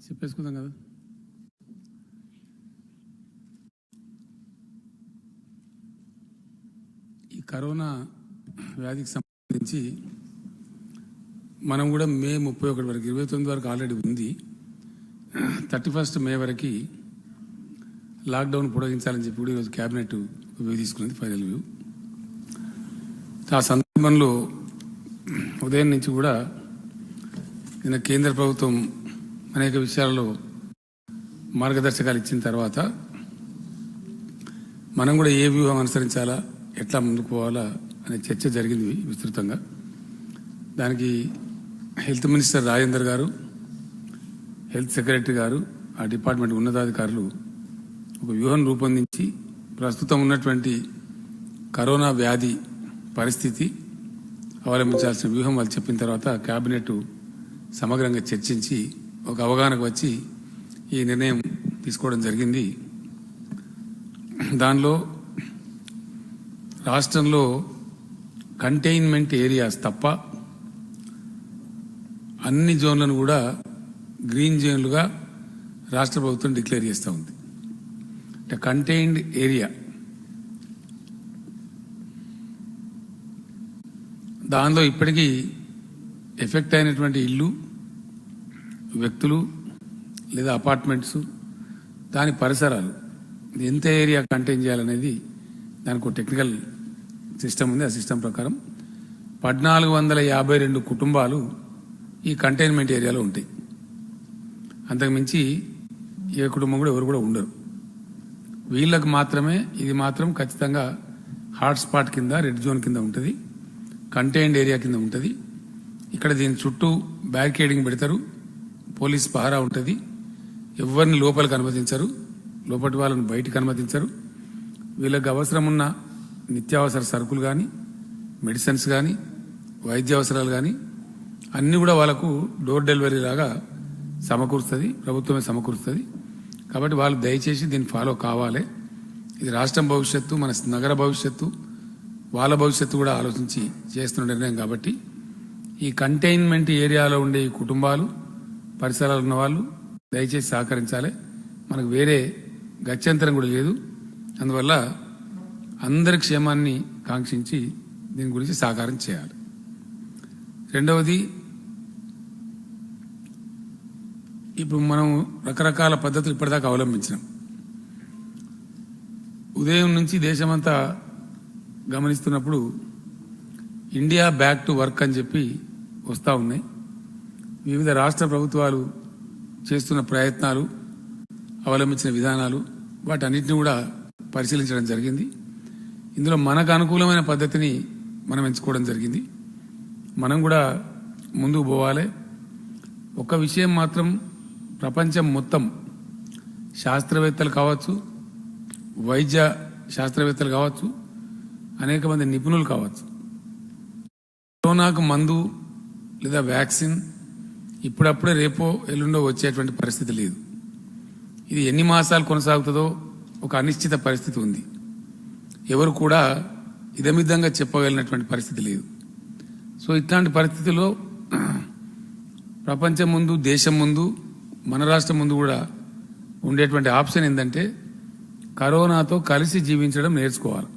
చెప్పేసుకుందాం కదా. ఈ కరోనా వ్యాధికి సంబంధించి మనం కూడా మే 31 వరకు 29 వరకు ఆల్రెడీ ఉంది. 31 మే వరకు లాక్డౌన్ పొడిగించాలని చెప్పి కూడా ఈరోజు క్యాబినెట్ వ్యూ తీసుకున్నది, ఫైనల్ వ్యూ. ఆ సందర్భంలో ఉదయం నుంచి కూడా నిన్న కేంద్ర ప్రభుత్వం అనేక విషయాలలో మార్గదర్శకాలు ఇచ్చిన తర్వాత మనం కూడా ఏ వ్యూహం అనుసరించాలా, ఎట్లా ముందుకు పోవాలా అనే చర్చ జరిగింది విస్తృతంగా. దానికి హెల్త్ మినిస్టర్ రాజేందర్ గారు, హెల్త్ సెక్రటరీ గారు, ఆ డిపార్ట్మెంట్ ఉన్నతాధికారులు ఒక వ్యూహం రూపొందించి ప్రస్తుతం ఉన్నటువంటి కరోనా వ్యాధి పరిస్థితి, అవలంబించాల్సిన వ్యూహం వాళ్ళు చెప్పిన తర్వాత కేబినెట్ సమగ్రంగా చర్చించి ఒక అవగాహనకు వచ్చి ఈ నిర్ణయం తీసుకోవడం జరిగింది. దానిలో రాష్ట్రంలో కంటైన్మెంట్ ఏరియాస్ తప్ప అన్ని జోన్లను కూడా గ్రీన్ జోన్లుగా రాష్ట్ర ప్రభుత్వం డిక్లేర్ చేస్తూ ఉంది. అంటే కంటైన్డ్ ఏరియా, దానిలో ఇప్పటికీ ఎఫెక్ట్ అయినటువంటి ఇల్లు, వ్యక్తులు లేదా అపార్ట్మెంట్స్, దాని పరిసరాలు ఎంత ఏరియా కంటైన్ చేయాలనేది దానికి ఒక టెక్నికల్ సిస్టమ్ ఉంది. ఆ సిస్టమ్ ప్రకారం 1452 కుటుంబాలు ఈ కంటైన్మెంట్ ఏరియాలో ఉంటాయి. అంతకుమించి ఏ కుటుంబం కూడా ఎవరు కూడా ఉండరు. వీళ్ళకు మాత్రమే ఇది మాత్రం ఖచ్చితంగా హాట్స్పాట్ కింద, రెడ్ జోన్ కింద ఉంటుంది, కంటైన్డ్ ఏరియా కింద ఉంటుంది. ఇక్కడ దీని చుట్టూ బ్యారికేడింగ్ పెడతారు, పోలీస్ పహారా ఉంటుంది, ఎవరిని లోపలికి అనుమతించరు, లోపటి వాళ్ళని బయటికి అనుమతించరు. వీళ్ళకి అవసరం ఉన్న నిత్యావసర సరుకులు కానీ, మెడిసిన్స్ కానీ, వైద్య అవసరాలు కానీ అన్నీ కూడా వాళ్ళకు డోర్ డెలివరీ లాగా సమకూరుస్తుంది, ప్రభుత్వమే సమకూరుస్తుంది. కాబట్టి వాళ్ళు దయచేసి దీన్ని ఫాలో కావాలి. ఇది రాష్ట్రం భవిష్యత్తు, మన నగర భవిష్యత్తు, వాళ్ళ భవిష్యత్తు కూడా ఆలోచించి చేస్తున్న నిర్ణయం. కాబట్టి ఈ కంటైన్మెంట్ ఏరియాలో ఉండే ఈ కుటుంబాలు, పరిసరాలు ఉన్న వాళ్ళు దయచేసి సహకరించాలి. మనకు వేరే గత్యంతరం కూడా లేదు. అందువల్ల అందరి క్షేమాన్ని కాంక్షించి దీని గురించి సహకారం చేయాలి. రెండవది, ఇప్పుడు మనం రకరకాల పద్ధతులు ఇప్పటిదాకా అవలంబించినాం. ఉదయం నుంచి దేశమంతా గమనిస్తున్నప్పుడు ఇండియా బ్యాక్ టు వర్క్ అని చెప్పి వస్తూ ఉన్నాయి. వివిధ రాష్ట్ర ప్రభుత్వాలు చేస్తున్న ప్రయత్నాలు, అవలంబించిన విధానాలు, వాటన్నిటిని కూడా పరిశీలించడం జరిగింది. ఇందులో మనకు అనుకూలమైన పద్ధతిని మనం ఎంచుకోవడం జరిగింది. మనం కూడా ముందుకు పోవాలి. ఒక విషయం మాత్రం, ప్రపంచం మొత్తం శాస్త్రవేత్తలు కావచ్చు, వైద్య శాస్త్రవేత్తలు కావచ్చు, అనేక మంది నిపుణులు కావచ్చు, కరోనాకు మందు లేదా వ్యాక్సిన్ ఇప్పుడప్పుడే రేపో ఎల్లుండో వచ్చేటువంటి పరిస్థితి లేదు. ఇది ఎన్ని మాసాలు కొనసాగుతుందో ఒక అనిశ్చిత పరిస్థితి ఉంది. ఎవరు కూడా ఇదమిద్దంగా చెప్పగలిగినటువంటి పరిస్థితి లేదు. సో ఇట్లాంటి పరిస్థితుల్లో ప్రపంచం ముందు, దేశం ముందు, మన రాష్ట్రం ముందు కూడా ఉండేటువంటి ఆప్షన్ ఏంటంటే కరోనాతో కలిసి జీవించడం నేర్చుకోవాలి.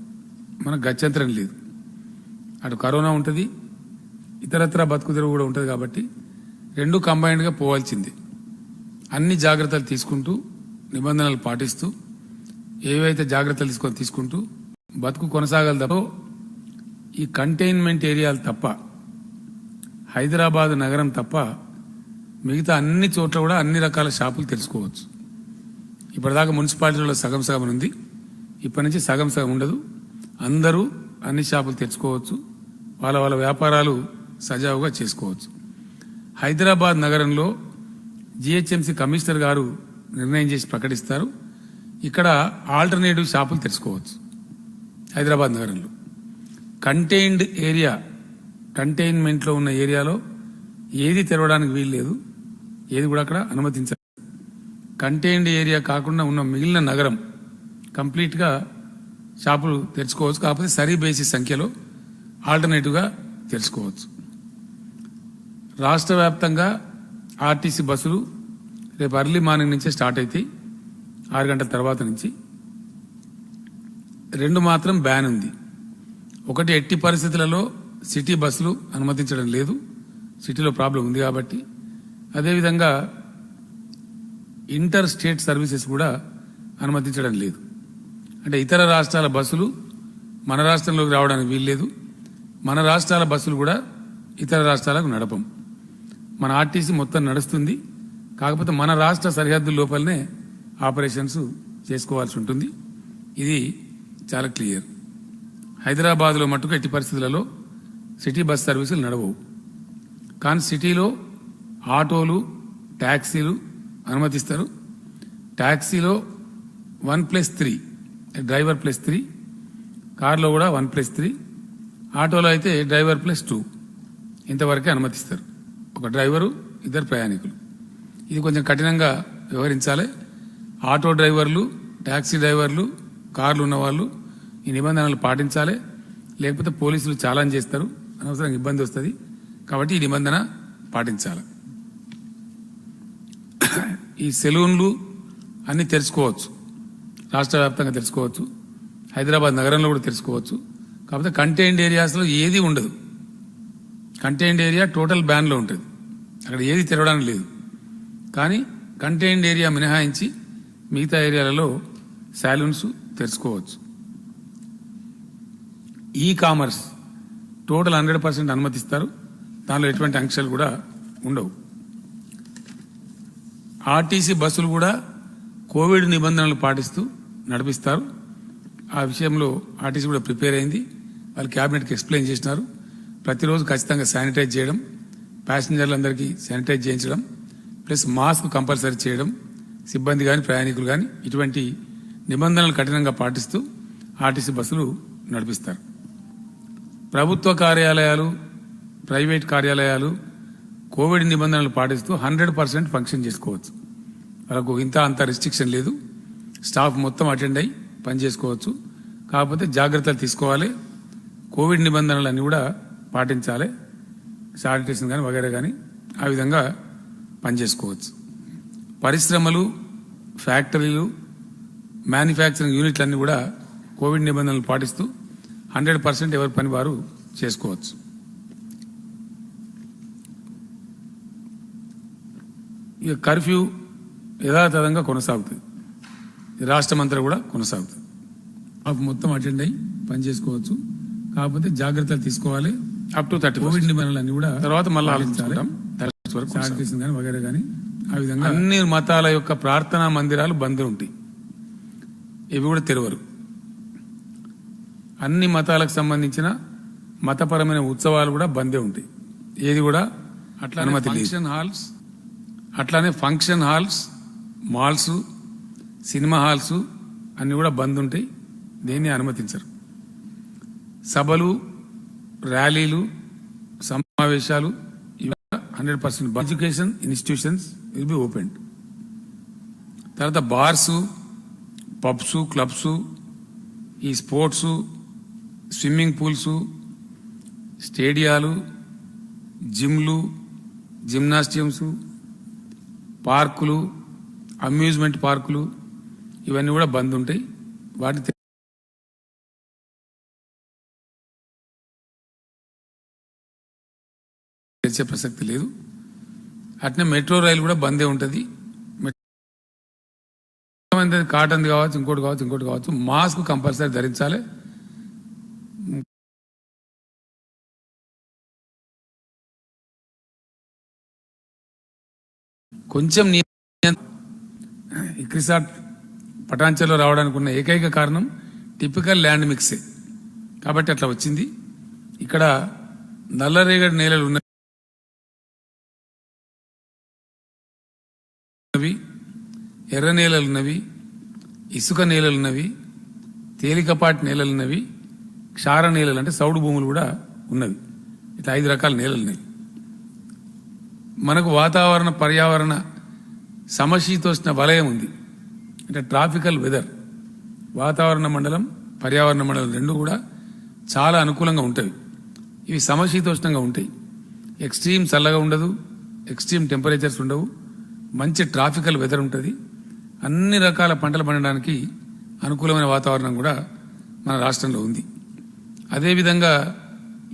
మనకు గత్యంతరం లేదు. అటు కరోనా ఉంటుంది, ఇతరత్ర బతుకుదెరువు కూడా ఉంటుంది. కాబట్టి రెండు కంబైన్డ్గా పోవాల్సిందే. అన్ని జాగ్రత్తలు తీసుకుంటూ, నిబంధనలు పాటిస్తూ, ఏవైతే జాగ్రత్తలు తీసుకుంటూ బతుకు కొనసాగలదో ఈ కంటైన్మెంట్ ఏరియాలు తప్ప, హైదరాబాద్ నగరం తప్ప మిగతా అన్ని చోట్ల కూడా అన్ని రకాల షాపులు తెరుచుకోవచ్చు. ఇప్పటిదాకా మున్సిపాలిటీలో సగం సగం ఉంది, ఇప్పటి నుంచి సగం సగం ఉండదు. అందరూ అన్ని షాపులు తెరుచుకోవచ్చు, వాళ్ళ వాళ్ళ వ్యాపారాలు సజావుగా చేసుకోవచ్చు. హైదరాబాద్ నగరంలో జిహెచ్ఎంసీ కమిషనర్ గారు నిర్ణయం చేసి ప్రకటిస్తారు, ఇక్కడ ఆల్టర్నేటివ్ షాపులు తెరుచుకోవచ్చు. హైదరాబాద్ నగరంలో కంటైన్డ్ ఏరియా, కంటైన్మెంట్లో ఉన్న ఏరియాలో ఏది తెరవడానికి వీల్లేదు, ఏది కూడా అక్కడ అనుమతించాలి. కంటైన్డ్ ఏరియా కాకుండా ఉన్న మిగిలిన నగరం కంప్లీట్గా షాపులు తెరుచుకోవచ్చు. కాకపోతే సరీ బేసిస్ సంఖ్యలో ఆల్టర్నేటివ్గా తెరుచుకోవచ్చు. రాష్ట్ర వ్యాప్తంగా ఆర్టీసీ బస్సులు రేపు అర్లీ మార్నింగ్ నుంచే స్టార్ట్ అవుతాయి 6 గంటల తర్వాత నుంచి. 2 మాత్రం బ్యాన్ ఉంది. ఒకటి, ఎట్టి పరిస్థితులలో సిటీ బస్సులు అనుమతించడం లేదు, సిటీలో ప్రాబ్లం ఉంది కాబట్టి. అదేవిధంగా ఇంటర్ స్టేట్ సర్వీసెస్ కూడా అనుమతించడం లేదు. అంటే ఇతర రాష్ట్రాల బస్సులు మన రాష్ట్రంలోకి రావడానికి వీల్లేదు, మన రాష్ట్రాల బస్సులు కూడా ఇతర రాష్ట్రాలకు నడపం. మన ఆర్టీసీ మొత్తం నడుస్తుంది, కాకపోతే మన రాష్ట్ర సరిహద్దు లోపలనే ఆపరేషన్స్ చేసుకోవాల్సి ఉంటుంది. ఇది చాలా క్లియర్. హైదరాబాద్లో మట్టుకు ఎట్టి పరిస్థితులలో సిటీ బస్ సర్వీసులు నడవవు. కానీ సిటీలో ఆటోలు, ట్యాక్సీలు అనుమతిస్తారు. ట్యాక్సీలో 1+3, డ్రైవర్ +3, కార్లో కూడా 1+3, ఆటోలో అయితే డ్రైవర్ +2, ఇంతవరకే అనుమతిస్తారు. ఒక డ్రైవరు, 2 ప్రయాణికులు. ఇది కొంచెం కఠినంగా వ్యవహరించాలి. ఆటో డ్రైవర్లు, ట్యాక్సీ డ్రైవర్లు, కార్లు ఉన్నవాళ్ళు ఈ నిబంధనలు పాటించాలి. లేకపోతే పోలీసులు చాలాన్ చేస్తారు, అనవసరంగా ఇబ్బంది వస్తుంది. కాబట్టి ఈ నిబంధన పాటించాలి. ఈ సెలూన్లు అన్ని తెరుచుకోవచ్చు, రాష్ట్ర వ్యాప్తంగా తెరుచుకోవచ్చు, హైదరాబాద్ నగరంలో కూడా తెరుచుకోవచ్చు. కాకపోతే కంటైన్డ్ ఏరియాస్లో ఏది ఉండదు. కంటైన్డ్ ఏరియా టోటల్ బ్యాన్లో ఉంటుంది, అక్కడ ఏది తెరవడానికి లేదు. కానీ కంటైన్డ్ ఏరియా మినహాయించి మిగతా ఏరియాలలో సాలూన్స్ తెరుచుకోవచ్చు. ఈ కామర్స్ టోటల్ 100% అనుమతిస్తారు, దానిలో ఎటువంటి ఆంక్షలు కూడా ఉండవు. ఆర్టీసీ బస్సులు కూడా కోవిడ్ నిబంధనలు పాటిస్తూ నడిపిస్తారు. ఆ విషయంలో ఆర్టీసీ కూడా ప్రిపేర్ అయింది. వాళ్ళు క్యాబినెట్కి ఎక్స్ప్లెయిన్ చేసినారు. ప్రతిరోజు ఖచ్చితంగా శానిటైజ్ చేయడం, ప్యాసింజర్లందరికీ శానిటైజ్ చేయించడం, ప్లస్ మాస్క్ కంపల్సరీ చేయడం, సిబ్బంది కానీ ప్రయాణికులు కానీ ఇటువంటి నిబంధనలు కఠినంగా పాటిస్తూ ఆర్టీసీ బస్సులు నడిపిస్తారు. ప్రభుత్వ కార్యాలయాలు, ప్రైవేట్ కార్యాలయాలు కోవిడ్ నిబంధనలు పాటిస్తూ 100% ఫంక్షన్ చేసుకోవచ్చు. వాళ్ళకు ఇంత అంత రిస్ట్రిక్షన్ లేదు. స్టాఫ్ మొత్తం అటెండ్ అయ్యి పని చేసుకోవచ్చు. కాకపోతే జాగ్రత్తలు తీసుకోవాలి, కోవిడ్ నిబంధనలన్నీ కూడా పాటించాలి. శానిటేషన్ కానీ వగైరా కానీ ఆ విధంగా పనిచేసుకోవచ్చు. పరిశ్రమలు, ఫ్యాక్టరీలు, మ్యానుఫ్యాక్చరింగ్ యూనిట్లన్నీ కూడా కోవిడ్ నిబంధనలు పాటిస్తూ 100% ఎవరి పని వారు చేసుకోవచ్చు. ఇక కర్ఫ్యూ యథాతథంగా కొనసాగుతుంది, రాష్ట్రమంతా కూడా కొనసాగుతుంది. మొత్తం అటెండ్ అయ్యి పని చేసుకోవచ్చు. కాకపోతే జాగ్రత్తలు తీసుకోవాలి. అప్ టు 30 కోవిడ్ నిబంధనలన్నీ కూడా తర్వాత మళ్ళీ ఆలోచించాలి. శానిటేషన్ కానీ వగైరా కానీ ఆ విధంగా అన్ని మతాల యొక్క ప్రార్థనా మందిరాలు బంద్ ఉంటాయి, ఇవి కూడా తెరవరు. అన్ని మతాలకు సంబంధించిన మతపరమైన ఉత్సవాలు కూడా బందే ఉంటాయి, ఏది కూడా అట్లా అనుమతి లేదు. ఫంక్షన్ హాల్స్, అట్లానే function halls, malls, cinema halls అన్ని కూడా బంద్ ఉంటాయి, దేన్ని అనుమతించరు. సభలు, ర్యాలీలు, సమావేశాలు 100%. Education institutions will be open. తర్వాత బార్స్, పబ్స్, క్లబ్స్, ఈ స్పోర్ట్స్, స్విమ్మింగ్ పూల్స్, స్టేడియాలు, జిమ్లు, జిమ్నాస్టియంస్, పార్కులు, అమ్యూజ్మెంట్ పార్కులు ఇవన్నీ కూడా బంద్ ఉంటాయి. వాటిని తెరిచే ప్రసక్తి లేదు. అట్నే మెట్రో రైలు కూడా బందే ఉంటుంది. కాటన్ కావచ్చు, ఇంకోటి కావచ్చు, మాస్క్ కంపల్సరీ ధరించాలి. కొంచెం ఇక్రిసాట్ పటాంచల్లో రావడానికి ఉన్న ఏకైక కారణం టిపికల్ ల్యాండ్ మిక్సే కాబట్టి అట్లా వచ్చింది. ఇక్కడ నల్లరేగడి నేలలు ఉన్నవి, ఎర్ర నేలలున్నవి, ఇసుక నేలలున్నవి, తేలికపాటి నేలలున్నవి, క్షార నేలలు అంటే సౌడు భూములు కూడా ఉన్నవి. ఇట్లా 5 రకాల నేలలున్నాయి. మనకు వాతావరణ పర్యావరణ సమశీతోష్ణ వలయం ఉంది, అంటే ట్రాపికల్ వెదర్. వాతావరణ మండలం, పర్యావరణ మండలం రెండు కూడా చాలా అనుకూలంగా ఉంటాయి. ఇవి సమశీతోష్ణంగా ఉంటాయి. ఎక్స్ట్రీమ్ చల్లగా ఉండదు, ఎక్స్ట్రీమ్ టెంపరేచర్స్ ఉండవు, మంచి ట్రాఫికల్ వెదర్ ఉంటుంది. అన్ని రకాల పంటలు పండడానికి అనుకూలమైన వాతావరణం కూడా మన రాష్ట్రంలో ఉంది. అదేవిధంగా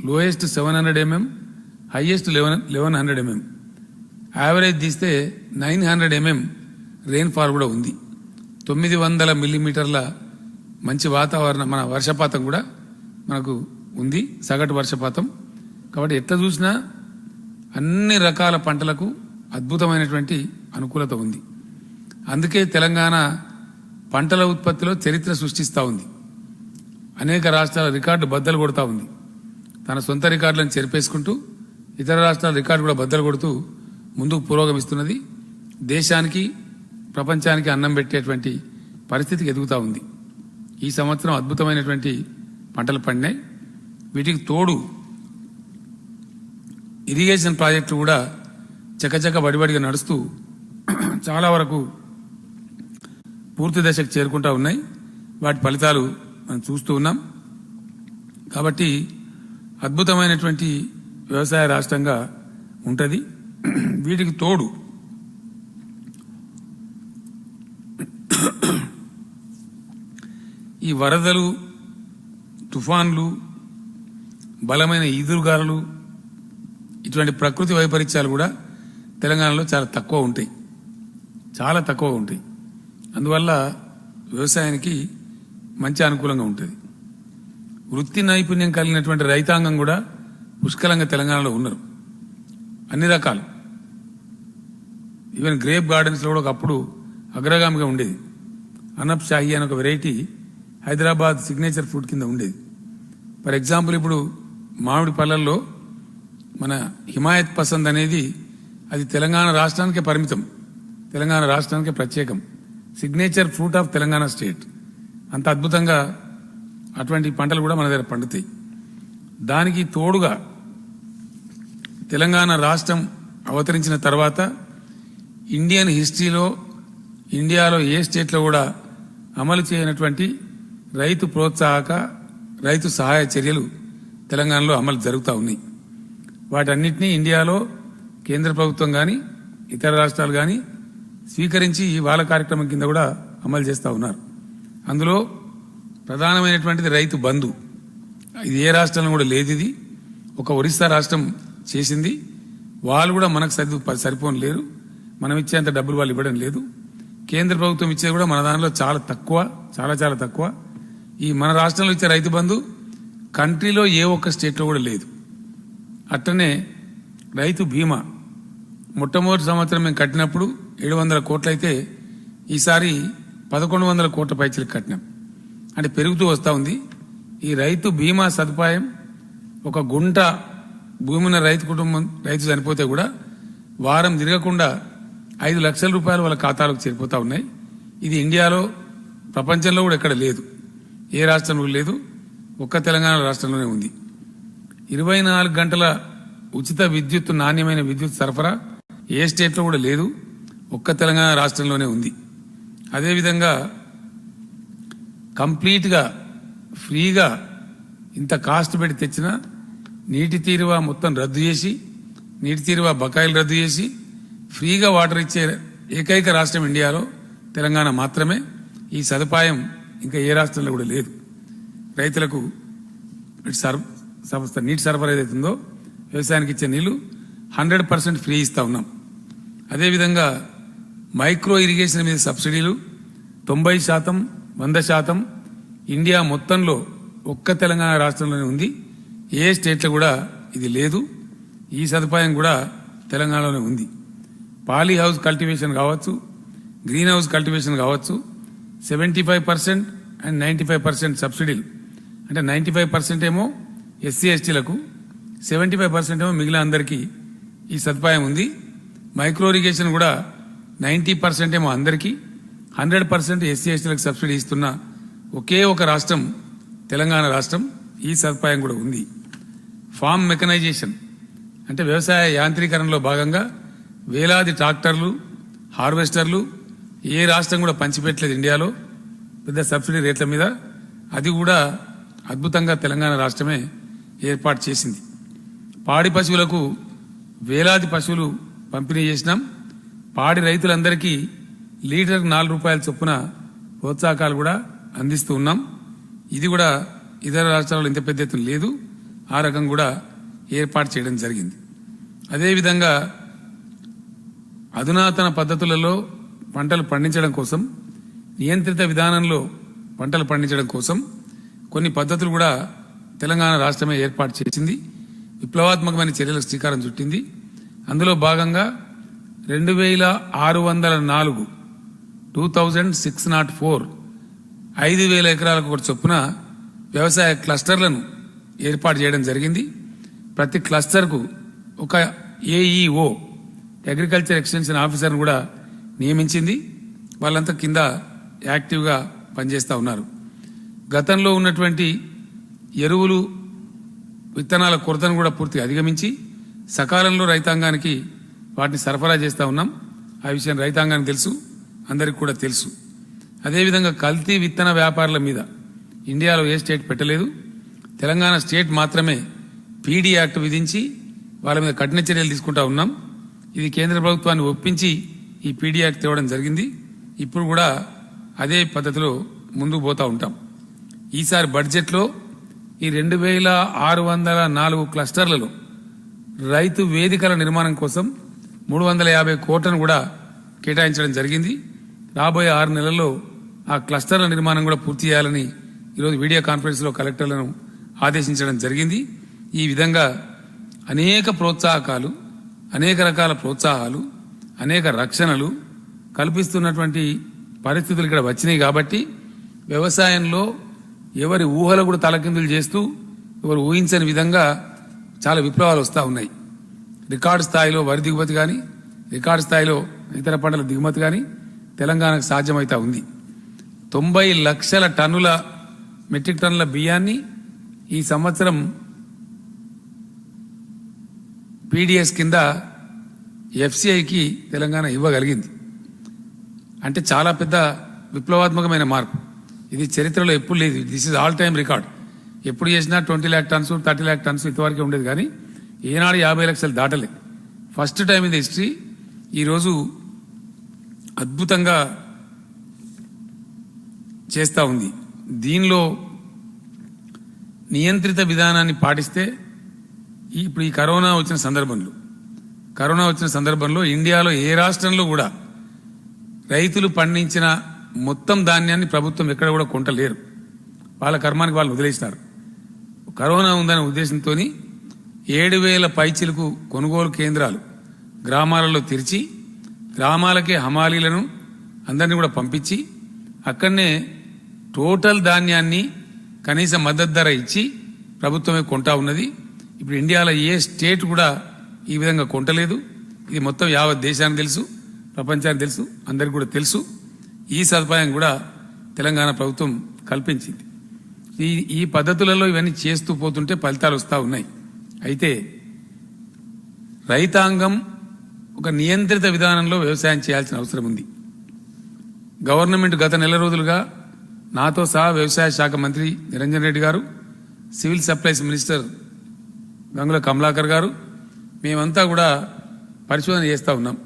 lowest 700 mm, highest 1100 mm, average తీస్తే 900 mm రెయిన్ఫాల్ కూడా ఉంది. 900 మిల్లీమీటర్ల మంచి వాతావరణం, మన వర్షపాతం కూడా మనకు ఉంది, సగటు వర్షపాతం. కాబట్టి ఎట్లా చూసినా అన్ని రకాల పంటలకు అద్భుతమైనటువంటి అనుకూలత ఉంది. అందుకే తెలంగాణ పంటల ఉత్పత్తిలో చరిత్ర సృష్టిస్తూ ఉంది. అనేక రాష్ట్రాల రికార్డు బద్దలు కొడతా ఉంది. తన సొంత రికార్డులను చెరిపేసుకుంటూ ఇతర రాష్ట్రాల రికార్డు కూడా బద్దలు కొడుతూ ముందుకు పురోగమిస్తున్నది. దేశానికి, ప్రపంచానికి అన్నం పెట్టేటువంటి పరిస్థితికి ఎదుగుతూ ఉంది. ఈ సంవత్సరం అద్భుతమైనటువంటి పంటలు పండినాయి. వీటికి తోడు ఇరిగేషన్ ప్రాజెక్టులు కూడా చకచక బడిబడిగా నడుస్తూ చాలా వరకు పూర్తి దశకు చేరుకుంటా ఉన్నాయి. వాటి ఫలితాలు మనం చూస్తూ ఉన్నాం. కాబట్టి అద్భుతమైనటువంటి వ్యవసాయ రాష్ట్రంగా ఉంటుంది. వీటికి తోడు ఈ వరదలు, తుఫాన్లు, బలమైన ఈదురుగాలులు, ఇటువంటి ప్రకృతి వైపరీత్యాలు కూడా తెలంగాణలో చాలా తక్కువ ఉంటాయి, చాలా తక్కువ ఉంటాయి. అందువల్ల వ్యవసాయానికి మంచి అనుకూలంగా ఉంటుంది. వృత్తి నైపుణ్యం కలిగినటువంటి రైతాంగం కూడా పుష్కలంగా తెలంగాణలో ఉన్నారు. అన్ని రకాలు, ఈవెన్ గ్రేప్ గార్డెన్స్లో కూడా ఒకప్పుడు అగ్రగామిగా ఉండేది. అనబ్ షాహీ అనే ఒక వెరైటీ హైదరాబాద్ సిగ్నేచర్ ఫుడ్ కింద ఉండేది. ఫర్ ఎగ్జాంపుల్ ఇప్పుడు మామిడి పళ్ళల్లో మన హిమాయత్ పసంద్ అనేది అది తెలంగాణ రాష్ట్రానికే పరిమితం, తెలంగాణ రాష్ట్రానికే ప్రత్యేకం. Signature fruit of Telangana state. అంత అద్భుతంగా అటువంటి పంటలు కూడా మన దగ్గర పండుతాయి. దానికి తోడుగా తెలంగాణ రాష్ట్రం అవతరించిన తర్వాత ఇండియన్ హిస్టరీలో ఇండియాలో ఏ స్టేట్లో కూడా అమలు చేయనటువంటి రైతు ప్రోత్సాహక, రైతు సహాయ చర్యలు తెలంగాణలో అమలు జరుగుతూ ఉన్నాయి. వాటన్నిటినీ ఇండియాలో కేంద్ర ప్రభుత్వం కానీ ఇతర రాష్ట్రాలు కానీ స్వీకరించి వాళ్ళ కార్యక్రమం కింద కూడా అమలు చేస్తూ ఉన్నారు. అందులో ప్రధానమైనటువంటిది రైతు బంధు. ఇది ఏ రాష్ట్రంలో కూడా లేదు. ఇది ఒక ఒరిస్సా రాష్ట్రం చేసింది. వాళ్ళు కూడా మనకు సరిపోని లేరు, మనం ఇచ్చేంత డబ్బులు వాళ్ళు ఇవ్వడం లేదు. కేంద్ర ప్రభుత్వం ఇచ్చేది కూడా మన దానిలో చాలా తక్కువ, చాలా చాలా తక్కువ. ఈ మన రాష్ట్రంలో ఇచ్చే రైతు బంధు కంట్రీలో ఏ ఒక్క స్టేట్లో కూడా లేదు. అట్లనే రైతు బీమా మొట్టమొదటి సంవత్సరం మేము కట్టినప్పుడు 700 కోట్లు అయితే ఈసారి 1100 కోట్ల పైచలకు కట్టినాం. అంటే పెరుగుతూ వస్తూ ఉంది. ఈ రైతు బీమా సదుపాయం ఒక గుంట భూమి ఉన్న రైతు కుటుంబం, రైతు చనిపోతే కూడా వారం తిరగకుండా 5 లక్షల రూపాయలు వాళ్ళ ఖాతాలకు చేరిపోతా ఉన్నాయి. ఇది ఇండియాలో, ప్రపంచంలో కూడా ఎక్కడ లేదు, ఏ రాష్ట్రంలో లేదు, ఒక్క తెలంగాణ రాష్ట్రంలోనే ఉంది. 24 గంటల ఉచిత విద్యుత్, నాణ్యమైన విద్యుత్ సరఫరా ఏ స్టేట్లో కూడా లేదు, ఒక్క తెలంగాణ రాష్ట్రంలోనే ఉంది. అదేవిధంగా కంప్లీట్గా ఫ్రీగా ఇంత కాస్ట్ పెట్టి తెచ్చిన నీటి తీరువా మొత్తం రద్దు చేసి, నీటి తీరువా బకాయిలు రద్దు చేసి ఫ్రీగా వాటర్ ఇచ్చే ఏకైక రాష్ట్రం ఇండియాలో తెలంగాణ మాత్రమే. ఈ సదుపాయం ఇంకా ఏ రాష్ట్రంలో కూడా లేదు. రైతులకు నీటి సరఫరా ఏదైతుందో వ్యవసాయానికి ఇచ్చే నీళ్లు 100% ఫ్రీ ఇస్తా ఉన్నాం. అదేవిధంగా మైక్రో ఇరిగేషన్ మీద సబ్సిడీలు 90%, 100% ఇండియా మొత్తంలో ఒక్క తెలంగాణ రాష్ట్రంలోనే ఉంది. ఏ స్టేట్లో కూడా ఇది లేదు. ఈ సదుపాయం కూడా తెలంగాణలోనే ఉంది. పాలీ హౌస్ కల్టివేషన్ కావచ్చు, గ్రీన్ హౌస్ కల్టివేషన్ కావచ్చు, 75% అండ్ 95% సబ్సిడీలు. అంటే 95% ఏమో ఎస్సీ ఎస్టీలకు, 75% ఏమో మిగిలిన అందరికీ ఈ సదుపాయం ఉంది. మైక్రో ఇరిగేషన్ కూడా 90% ఏమో అందరికీ, 100% ఎస్సీ ఎస్టీలకు సబ్సిడీ ఇస్తున్న ఒకే ఒక రాష్ట్రం తెలంగాణ రాష్ట్రం. ఈ సదుపాయం కూడా ఉంది. ఫార్మ్ మెకనైజేషన్ అంటే వ్యవసాయ యాంత్రీకరణలో భాగంగా వేలాది ట్రాక్టర్లు, హార్వెస్టర్లు ఏ రాష్ట్రం కూడా పంచిపెట్టలేదు ఇండియాలో పెద్ద సబ్సిడీ రేట్ల మీద. అది కూడా అద్భుతంగా తెలంగాణ రాష్ట్రమే ఏర్పాటు చేసింది. పాడి పశువులకు వేలాది పశువులు పంపిణీ చేసినాం. పాడి రైతులందరికీ లీటర్కు 4 రూపాయల చొప్పున ప్రోత్సాహకాలు కూడా అందిస్తూ ఉన్నాం. ఇది కూడా ఇతర రాష్ట్రాల్లో ఇంత పెద్ద ఎత్తున లేదు. ఆ రకం కూడా ఏర్పాటు చేయడం జరిగింది. అదేవిధంగా అధునాతన పద్ధతులలో పంటలు పండించడం కోసం, నియంత్రిత విధానంలో పంటలు పండించడం కోసం కొన్ని పద్ధతులు కూడా తెలంగాణ రాష్ట్రమే ఏర్పాటు చేసింది. విప్లవాత్మకమైన చర్యలకు శ్రీకారం చుట్టింది. అందులో భాగంగా 2604 2604 5,000 ఎకరాలకు ఒక చొప్పున వ్యవసాయ క్లస్టర్లను ఏర్పాటు చేయడం జరిగింది. ప్రతి క్లస్టర్కు ఒక ఏఈఓ అగ్రికల్చర్ ఎక్స్టెన్షన్ ఆఫీసర్ను కూడా నియమించింది. వాళ్ళంతా కింద యాక్టివ్గా పనిచేస్తూ ఉన్నారు. గతంలో ఉన్నటువంటి ఎరువులు విత్తనాల కొరతను కూడా పూర్తిగా అధిగమించి సకాలంలో రైతాంగానికి వాటిని సరఫరా చేస్తూ ఉన్నాం. ఆ విషయం రైతాంగానికి తెలుసు, అందరికి కూడా తెలుసు. అదేవిధంగా కల్తీ విత్తన వ్యాపారుల మీద ఇండియాలో ఏ స్టేట్ పెట్టలేదు. తెలంగాణ స్టేట్ మాత్రమే పీడీ యాక్ట్ విధించి వాళ్ళ మీద కఠిన చర్యలు తీసుకుంటా ఉన్నాం. ఇది కేంద్ర ప్రభుత్వాన్ని ఒప్పించి ఈ పీడీ యాక్ట్ తేవడం జరిగింది. ఇప్పుడు కూడా అదే పద్ధతిలో ముందుకు పోతూ ఉంటాం. ఈసారి బడ్జెట్లో ఈ 2604 క్లస్టర్లలో రైతు వేదికల నిర్మాణం కోసం 350 కోట్లను కూడా కేటాయించడం జరిగింది. రాబోయే 6 నెలల్లో ఆ క్లస్టర్ల నిర్మాణం కూడా పూర్తి చేయాలని ఈరోజు వీడియో కాన్ఫరెన్స్ లో కలెక్టర్లను ఆదేశించడం జరిగింది. ఈ విధంగా అనేక ప్రోత్సాహకాలు, అనేక రకాల ప్రోత్సాహాలు, అనేక రక్షణలు కల్పిస్తున్నటువంటి పరిస్థితులు ఇక్కడ వచ్చినాయి. కాబట్టి వ్యవసాయంలో ఎవరి ఊహలు కూడా తలకిందులు చేస్తూ ఎవరు ఊహించని విధంగా చాలా విప్లవాలు వస్తూ ఉన్నాయి. రికార్డు స్థాయిలో వరి దిగుమతి కానీ, రికార్డు స్థాయిలో ఇతర పంటల దిగుమతి కానీ తెలంగాణకు సాధ్యమైతా ఉంది. 90 లక్షల టన్నుల మెట్రిక్ టన్నుల బియ్యాన్ని ఈ సంవత్సరం పీడీఎస్ కింద ఎఫ్సిఐకి తెలంగాణ ఇవ్వగలిగింది. అంటే చాలా పెద్ద విప్లవాత్మకమైన మార్పు. ఇది చరిత్రలో ఎప్పుడు లేదు. This is all time record. ఎప్పుడు చేసినా 20 lakh టన్స్ 30 lakh టన్స్ ఇంతవరకే ఉండేది, కానీ ఏనాడు 50 లక్షలు దాటలేదు. First time in the history ఈరోజు అద్భుతంగా చేస్తూ ఉంది. దీనిలో నియంత్రిత విధానాన్ని పాటిస్తే ఇప్పుడు ఈ కరోనా వచ్చిన సందర్భంలో ఇండియాలో ఏ రాష్ట్రంలో కూడా రైతులు పండించిన మొత్తం ధాన్యాన్ని ప్రభుత్వం ఎక్కడ కూడా కొంటలేరు. వాళ్ళ కర్మానికి వాళ్ళు వదిలేసినారు. కరోనా ఉందనే ఉద్దేశంతో 7,000 పైచిలకు కొనుగోలు కేంద్రాలు గ్రామాలలో తెరిచి గ్రామాలకే హమాలీలను అందరినీ కూడా పంపించి అక్కడనే టోటల్ ధాన్యాన్ని కనీస మద్దతు ధర ఇచ్చి ప్రభుత్వమే కొంటా ఉన్నది. ఇప్పుడు ఇండియాలో ఏ స్టేట్ కూడా ఈ విధంగా కొంటలేదు. ఇది మొత్తం యావత్ దేశానికి తెలుసు, ప్రపంచానికి తెలుసు, అందరికి కూడా తెలుసు. ఈ సదుపాయం కూడా తెలంగాణ ప్రభుత్వం కల్పించింది. ఈ పద్ధతులలో ఇవన్నీ చేస్తూ పోతుంటే ఫలితాలు వస్తూ ఉన్నాయి. అయితే రైతాంగం ఒక నియంత్రిత విధానంలో వ్యవసాయం చేయాల్సిన అవసరం ఉంది. గవర్నమెంట్ గత నెల రోజులుగా నాతో సహా వ్యవసాయ శాఖ మంత్రి నిరంజన్ రెడ్డి గారు, civil supplies minister Gangula Kamalakar గారు, మేమంతా కూడా పరిశోధన చేస్తూ ఉన్నాం.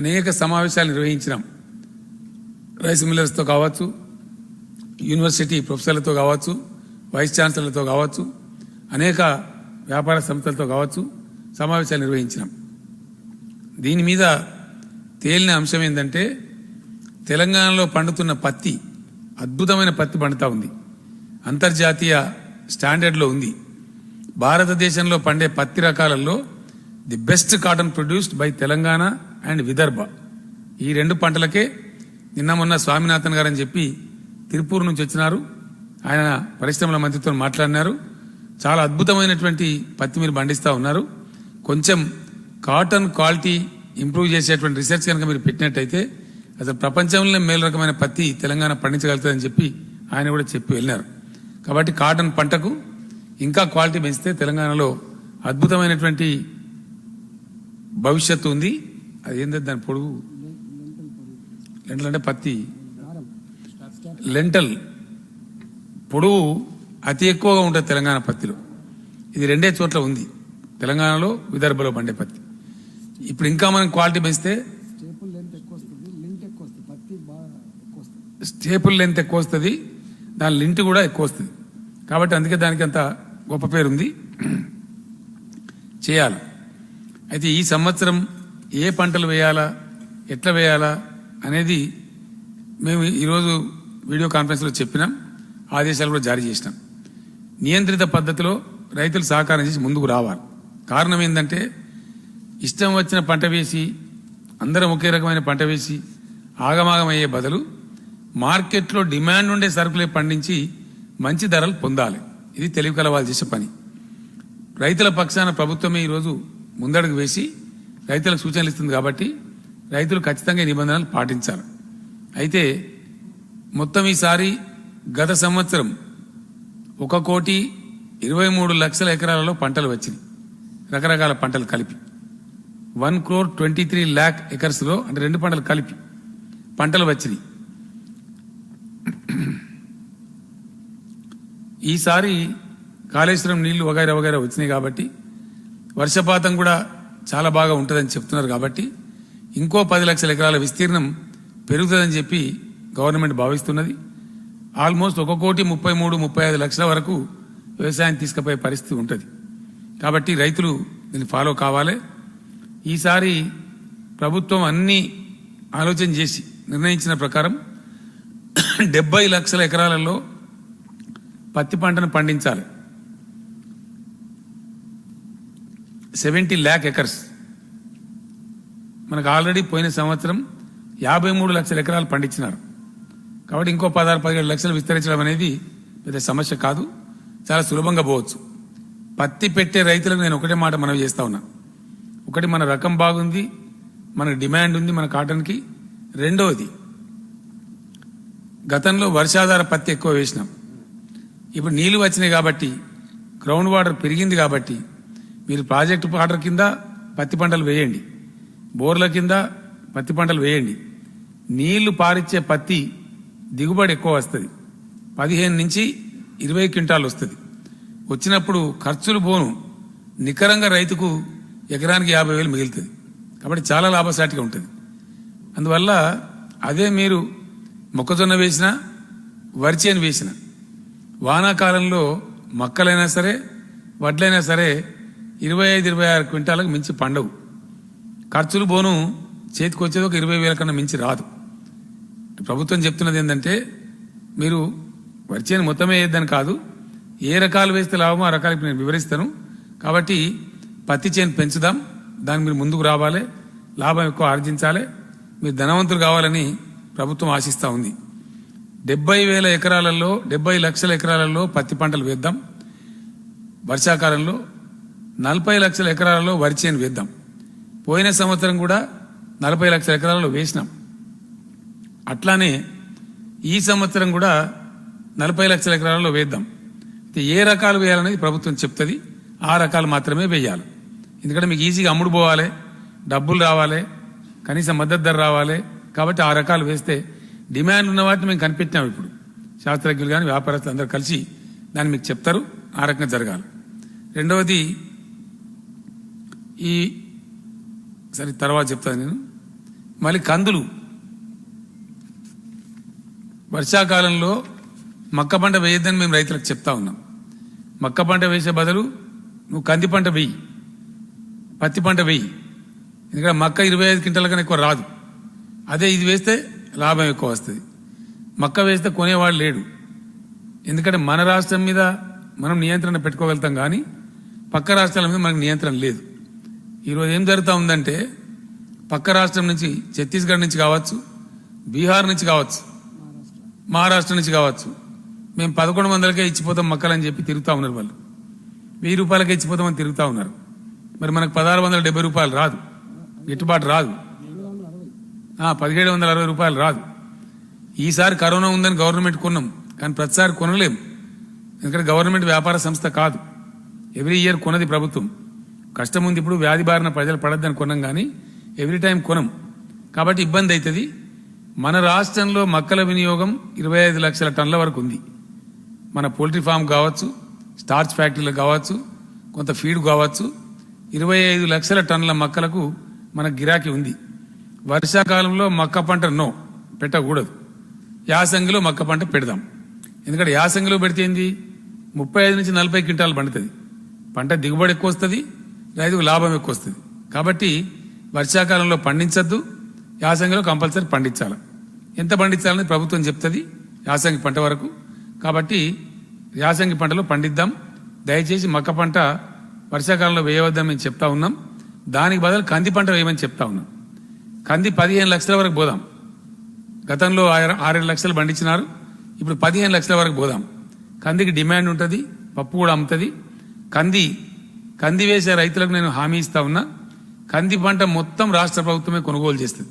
అనేక సమావేశాలు నిర్వహించినాం. రైస్ మిల్లర్స్తో కావచ్చు, యూనివర్సిటీ ప్రొఫెసర్లతో కావచ్చు, వైస్ ఛాన్సలర్లతో కావచ్చు, అనేక వ్యాపార సంస్థలతో కావచ్చు సమావేశాలు నిర్వహించినాం. దీని మీద తేలిన అంశం ఏంటంటే తెలంగాణలో పండుతున్న పత్తి అద్భుతమైన పత్తి పండుతా ఉంది. అంతర్జాతీయ స్టాండర్డ్లో ఉంది. భారతదేశంలో పండే పత్తి రకాలలో the best cotton produced by Telangana and Vidarbha. ఈ 2 పంటలకే నిన్న మొన్న స్వామినాథన్ గారు అని చెప్పి తిరుపూర్ నుంచి వచ్చినారు. ఆయన పరిశ్రమల మంత్రితో మాట్లాడినారు. చాలా అద్భుతమైనటువంటి పత్తి మీరు పండిస్తూ ఉన్నారు. కొంచెం కాటన్ క్వాలిటీ ఇంప్రూవ్ చేసేటువంటి రీసెర్చ్ కనుక మీరు పెట్టినట్టయితే అసలు ప్రపంచంలో మేలు రకమైన పత్తి తెలంగాణ పండించగలుగుతుందని చెప్పి ఆయన కూడా చెప్పి వెళ్ళినారు. కాబట్టి కాటన్ పంటకు ఇంకా క్వాలిటీ పెంచితే తెలంగాణలో అద్భుతమైనటువంటి భవిష్యత్తు ఉంది. అది ఏంటంటే దాని పొడుగు లెంటల్ అంటే పత్తి లెంటల్ పొడుగు అతి ఎక్కువగా ఉంటుంది తెలంగాణ పత్తిలో. ఇది 2 చోట్ల ఉంది, తెలంగాణలో విదర్భలో పండే పత్తి. ఇప్పుడు ఇంకా మనం క్వాలిటీ పెంచితే స్టేపుల్ లెంత్ ఎక్కువ వస్తుంది, దాని లింట్ కూడా ఎక్కువ వస్తుంది. కాబట్టి అందుకే దానికి అంత గొప్ప పేరుంది. చేయాలి. అయితే ఈ సంవత్సరం ఏ పంటలు వేయాలా, ఎట్లా వేయాలా అనేది మేము ఈరోజు వీడియో కాన్ఫరెన్స్లో చెప్పినాం, ఆదేశాలు కూడా జారీ చేసినాం. నియంత్రిత పద్ధతిలో రైతులు సహకారం చేసి ముందుకు రావాలి. కారణం ఏంటంటే ఇష్టం వచ్చిన పంట వేసి అందరం ఒకే రకమైన పంట వేసి ఆగమాగం అయ్యే బదులు మార్కెట్లో డిమాండ్ ఉండే సరుకులే పండించి మంచి ధరలు పొందాలి. ఇది తెలివి కలవాళ్ళు చేసే పని. రైతుల పక్షాన ప్రభుత్వమే ఈరోజు ముందడుగు వేసి రైతులకు సూచనలు ఇస్తుంది. కాబట్టి రైతులు ఖచ్చితంగా ఈ నిబంధనలు పాటించాలి. అయితే మొత్తం ఈసారి గత సంవత్సరం 1,23,00,000 ఎకరాలలో పంటలు వచ్చినాయి, రకరకాల పంటలు కలిపి 1,23,00,000 ఎకర్స్లో, అంటే రెండు పంటలు కలిపి పంటలు వచ్చినాయి. ఈసారి కాళేశ్వరం నీళ్లు వగైరా వగైరా వచ్చినాయి కాబట్టి వర్షపాతం కూడా చాలా బాగా ఉంటుందని చెప్తున్నారు. కాబట్టి ఇంకో 10 లక్షల ఎకరాల విస్తీర్ణం పెరుగుతుందని చెప్పి గవర్నమెంట్ భావిస్తున్నది. ఆల్మోస్ట్ 1,33,35,00,000 వరకు వ్యవసాయం తీసుకుపోయే పరిస్థితి ఉంటుంది. కాబట్టి రైతులు దీన్ని ఫాలో కావాలి. ఈసారి ప్రభుత్వం అన్ని ఆలోచన చేసి నిర్ణయించిన ప్రకారం 70 లక్షల ఎకరాలలో పత్తి పంటను పండించాలి. 70 lakh ఎకర్స్. మనకు ఆల్రెడీ పోయిన సంవత్సరం 53 లక్షల ఎకరాలు పండించినారు. కాబట్టి ఇంకో 16-17 లక్షలు విస్తరించడం అనేది పెద్ద సమస్య కాదు, చాలా సులభంగా పోవచ్చు. పత్తి పెట్టే రైతులకు నేను ఒకటే మాట మనవి చేస్తా ఉన్నా. ఒకటి, మన రకం బాగుంది, మనకు డిమాండ్ ఉంది మన కాటన్కి. రెండవది, గతంలో వర్షాధార పత్తి ఎక్కువ వేసినాం. ఇప్పుడు నీళ్లు వచ్చినాయి కాబట్టి, గ్రౌండ్ వాటర్ పెరిగింది కాబట్టి మీరు ప్రాజెక్టు వాటర్ కింద పత్తి పంటలు వేయండి, బోర్ల కింద పత్తి పంటలు వేయండి. నీళ్లు పారిచ్చే పత్తి దిగుబడి ఎక్కువ వస్తుంది, 15 నుంచి 20 క్వింటాలు వస్తుంది. వచ్చినప్పుడు ఖర్చులు పోను, నికరంగా రైతుకు ఎకరానికి 50,000 మిగులుతుంది. కాబట్టి చాలా లాభసాటిగా ఉంటుంది. అందువల్ల అదే మీరు మొక్కజొన్న వేసినా, వరిచేను వేసిన, వానాకాలంలో మక్కలైనా సరే వడ్లైనా సరే 25-26 క్వింటాలకు మించి పండవు. ఖర్చులు పోను, చేతికి వచ్చేది ఒక 20,000 కన్నా మించి రాదు. ప్రభుత్వం చెప్తున్నది ఏంటంటే మీరు వరిచేను మొత్తమే వేద్దని కాదు, ఏ రకాలు వేస్తే లాభమో ఆ రకాలకు నేను వివరిస్తాను. కాబట్టి పత్తి చేను పెంచుదాం, దానికి మీరు ముందుకు రావాలి, లాభం ఎక్కువ ఆర్జించాలి, మీరు ధనవంతులు కావాలని ప్రభుత్వం ఆశిస్తూ ఉంది. 70,000 ఎకరాలలో 70 లక్షల ఎకరాలలో పత్తి పంటలు వేద్దాం. వర్షాకాలంలో 40 లక్షల ఎకరాలలో వరి చేను వేద్దాం. పోయిన సంవత్సరం కూడా 40 లక్షల ఎకరాలలో వేసినాం. అట్లానే ఈ సంవత్సరం కూడా 40 లక్షల ఎకరాలలో వేద్దాం. ఏ రకాలు వేయాలనేది ప్రభుత్వం చెప్తుంది, ఆ రకాలు మాత్రమే వేయాలి. ఎందుకంటే మీకు ఈజీగా అమ్ముడు పోవాలి, డబ్బులు రావాలి, కనీసం మద్దతు ధర రావాలి. కాబట్టి ఆ రకాలు వేస్తే డిమాండ్ ఉన్న వాటిని మేము కనిపెట్టినాం. ఇప్పుడు శాస్త్రజ్ఞులు కానీ వ్యాపారస్తులు అందరూ కలిసి దాన్ని మీకు చెప్తారు, ఆ రకంగా జరగాలి. రెండవది, ఈ సరే తర్వాత చెప్తాను నేను. మళ్ళీ కందులు, వర్షాకాలంలో మక్క పంట వేయొద్దని మేము రైతులకు చెప్తా ఉన్నాం. మక్క పంట వేసే బదులు నువ్వు కంది పంట వేయి, పత్తి పంట వేయి. ఎందుకంటే మక్క 25 క్వింటాల కన్నా ఎక్కువ రాదు. అదే ఇది వేస్తే లాభం ఎక్కువ వస్తుంది. మక్క వేస్తే కొనేవాడు లేడు. ఎందుకంటే మన రాష్ట్రం మీద మనం నియంత్రణ పెట్టుకోగలుగుతాం, కానీ పక్క రాష్ట్రాల మీద మనకు నియంత్రణ లేదు. ఈరోజు ఏం జరుగుతూ ఉందంటే పక్క రాష్ట్రం నుంచి, ఛత్తీస్గఢ్ నుంచి కావచ్చు, బీహార్ నుంచి కావచ్చు, మహారాష్ట్ర నుంచి కావచ్చు, మేము 1100కే ఇచ్చిపోతాం మక్కలని చెప్పి తిరుగుతూ ఉన్నారు. వాళ్ళు 1000 రూపాయలకే ఇచ్చిపోతామని తిరుగుతూ ఉన్నారు. మరి మనకు 1670 రూపాయలు రాదు, గిట్టుబాటు రాదు, 1760 రూపాయలు రాదు. ఈసారి కరోనా ఉందని గవర్నమెంట్ కొన్నాం, కానీ ప్రతిసారి కొనలేము. ఎందుకంటే గవర్నమెంట్ వ్యాపార సంస్థ కాదు, ఎవ్రీ ఇయర్ కొనది ప్రభుత్వం. కష్టం ఉంది, ఇప్పుడు వ్యాధి బారిన ప్రజలు పడద్దని కొన్నాం, కానీ ఎవ్రీ టైం కొనం. కాబట్టి ఇబ్బంది అవుతుంది. మన రాష్ట్రంలో మక్కల వినియోగం 25 లక్షల టన్నుల వరకు ఉంది. మన పోల్ట్రీ ఫామ్ కావచ్చు, స్టార్చ్ ఫ్యాక్టరీలు కావచ్చు, కొంత ఫీడ్ కావచ్చు, 25 లక్షల టన్నుల మక్కలకు మన గిరాకీ ఉంది. వర్షాకాలంలో మక్క పంట పెట్టకూడదు. యాసంగిలో మక్క పంట పెడదాం. ఎందుకంటే యాసంగిలో పెడితే ఏంది 35 నుంచి 40 క్వింటాలు పండుతుంది. పంట దిగుబడి ఎక్కువ వస్తుంది, రైతుకు లాభం ఎక్కువ వస్తుంది. కాబట్టి వర్షాకాలంలో పండించద్దు, యాసంగిలో కంపల్సరీ పండించాలి. ఎంత పండించాలని ప్రభుత్వం చెప్తుంది యాసంగి పంట వరకు. కాబట్టి యాసంగి పంటలో పండిద్దాం. దయచేసి మక్క పంట వర్షాకాలంలో వేయవద్దని మేము చెప్తా ఉన్నాం. దానికి బదులు కంది పంట వేయమని చెప్తా ఉన్నాం. కంది 15 లక్షల వరకు పోదాం. గతంలో 6-7 లక్షలు పండించినారు, ఇప్పుడు 15 లక్షల వరకు పోదాం. కందికి డిమాండ్ ఉంటుంది, పప్పు కూడా అమ్ముతుంది. కంది వేసే రైతులకు నేను హామీ ఇస్తా ఉన్నా, కంది పంట మొత్తం రాష్ట్ర ప్రభుత్వమే కొనుగోలు చేస్తుంది.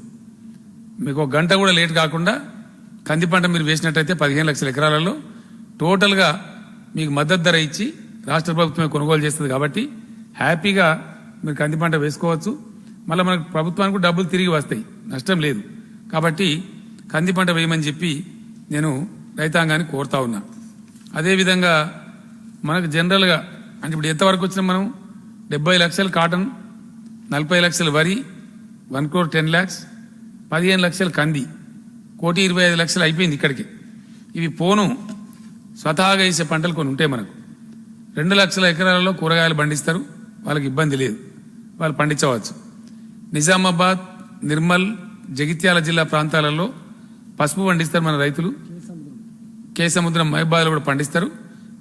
మీకు ఒక గంట కూడా లేట్ కాకుండా కంది పంట మీరు వేసినట్టయితే 15 లక్షల ఎకరాలలో టోటల్గా మీకు మద్దతు ధర ఇచ్చి రాష్ట్ర ప్రభుత్వమే కొనుగోలు చేస్తుంది. కాబట్టి హ్యాపీగా మీరు కంది పంట వేసుకోవచ్చు. మళ్ళీ మనకు ప్రభుత్వానికి డబ్బులు తిరిగి వస్తాయి, నష్టం లేదు. కాబట్టి కంది పంట వేయమని చెప్పి నేను రైతాంగాన్ని కోరుతా ఉన్నా. అదేవిధంగా మనకు జనరల్గా అంటే ఇప్పుడు ఎంతవరకు వచ్చినా మనం 70 లక్షలు కాటన్, 40 లక్షలు వరి, 1 crore 10 lakhs, 15 లక్షలు కంది, 1,25,00,000 అయిపోయింది ఇక్కడికి. ఇవి పోను స్వతహాగా వేసే పంటలు కొన్ని ఉంటాయి. మనకు 2 లక్షల ఎకరాలలో కూరగాయలు పండిస్తారు, వాళ్ళకి ఇబ్బంది లేదు, వాళ్ళు పండించవచ్చు. నిజామాబాద్, నిర్మల్, జగిత్యాల జిల్లా ప్రాంతాలలో పసుపు పండిస్తారు మన రైతులు. కేసముద్రం, మహబాద్లో కూడా పండిస్తారు.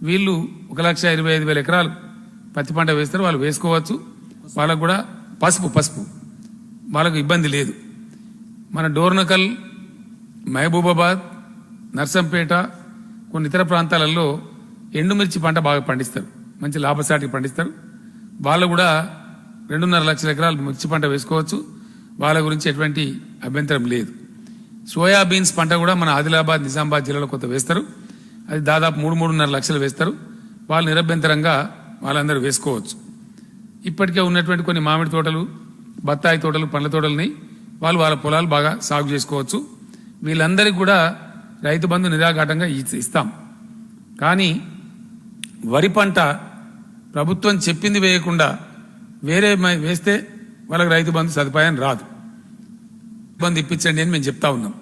వీళ్ళు 1,25,000 ఎకరాలు పత్తి పంట వేస్తారు, వాళ్ళు వేసుకోవచ్చు. వాళ్ళకు కూడా పసుపు వాళ్ళకు ఇబ్బంది లేదు. మన డోర్నకల్, మహబూబాబాద్, నర్సంపేట, కొన్ని ఇతర ప్రాంతాలలో ఎండుమిర్చి పంట బాగా పండిస్తారు, మంచి లాభసాటికి పండిస్తారు. వాళ్ళు కూడా 2.5 లక్షల ఎకరాలు మిర్చి పంట వేసుకోవచ్చు. వాళ్ళ గురించి ఎటువంటి అభ్యంతరం లేదు. సోయాబీన్స్ పంట కూడా మన ఆదిలాబాద్, నిజామాబాద్ జిల్లాలో కొంత వేస్తారు. అది దాదాపు 3-3.5 లక్షలు వేస్తారు. వాళ్ళు నిరభ్యంతరంగా వాళ్ళందరూ వేసుకోవచ్చు. ఇప్పటికే ఉన్నటువంటి కొన్ని మామిడి తోటలు, బత్తాయి తోటలు, పండ్ల తోటలని వాళ్ళ పొలాలు బాగా సాగు చేసుకోవచ్చు. వీళ్ళందరికీ కూడా రైతు బంధు నిరాఘాటంగా ఇస్తాం. కానీ వరి పంట ప్రభుత్వం చెప్పింది వేయకుండా వేరే వేస్తే వాళ్ళకి రైతు బంధు సదుపాయం రాదు. బంధు ఇప్పించండి అని మేము చెప్తా ఉన్నాం.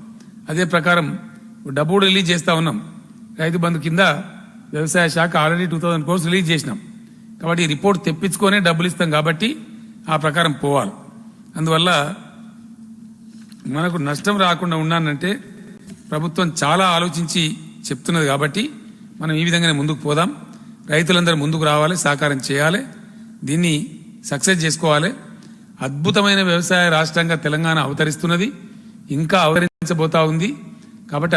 అదే ప్రకారం డబ్బు రిలీజ్ చేస్తా ఉన్నాం. రైతు బంధు కింద వ్యవసాయ శాఖ ఆల్రెడీ 2,000 crores రిలీజ్ చేసినాం. కాబట్టి ఈ రిపోర్ట్ తెప్పించుకొనే డబ్బులు ఇస్తాం. కాబట్టి ఆ ప్రకారం పోవాలి. అందువల్ల మనకు నష్టం రాకుండా ఉన్నానంటే ప్రభుత్వం చాలా ఆలోచించి చెప్తున్నది. కాబట్టి మనం ఈ విధంగానే ముందుకు పోదాం. రైతులందరూ ముందుకు రావాలి, సహకారం చేయాలి, దీన్ని సక్సెస్ చేసుకోవాలి. అద్భుతమైన వ్యవసాయ రాష్ట్రంగా తెలంగాణ అవతరిస్తున్నది, ఇంకా అవతరించబోతా ఉంది. కాబట్టి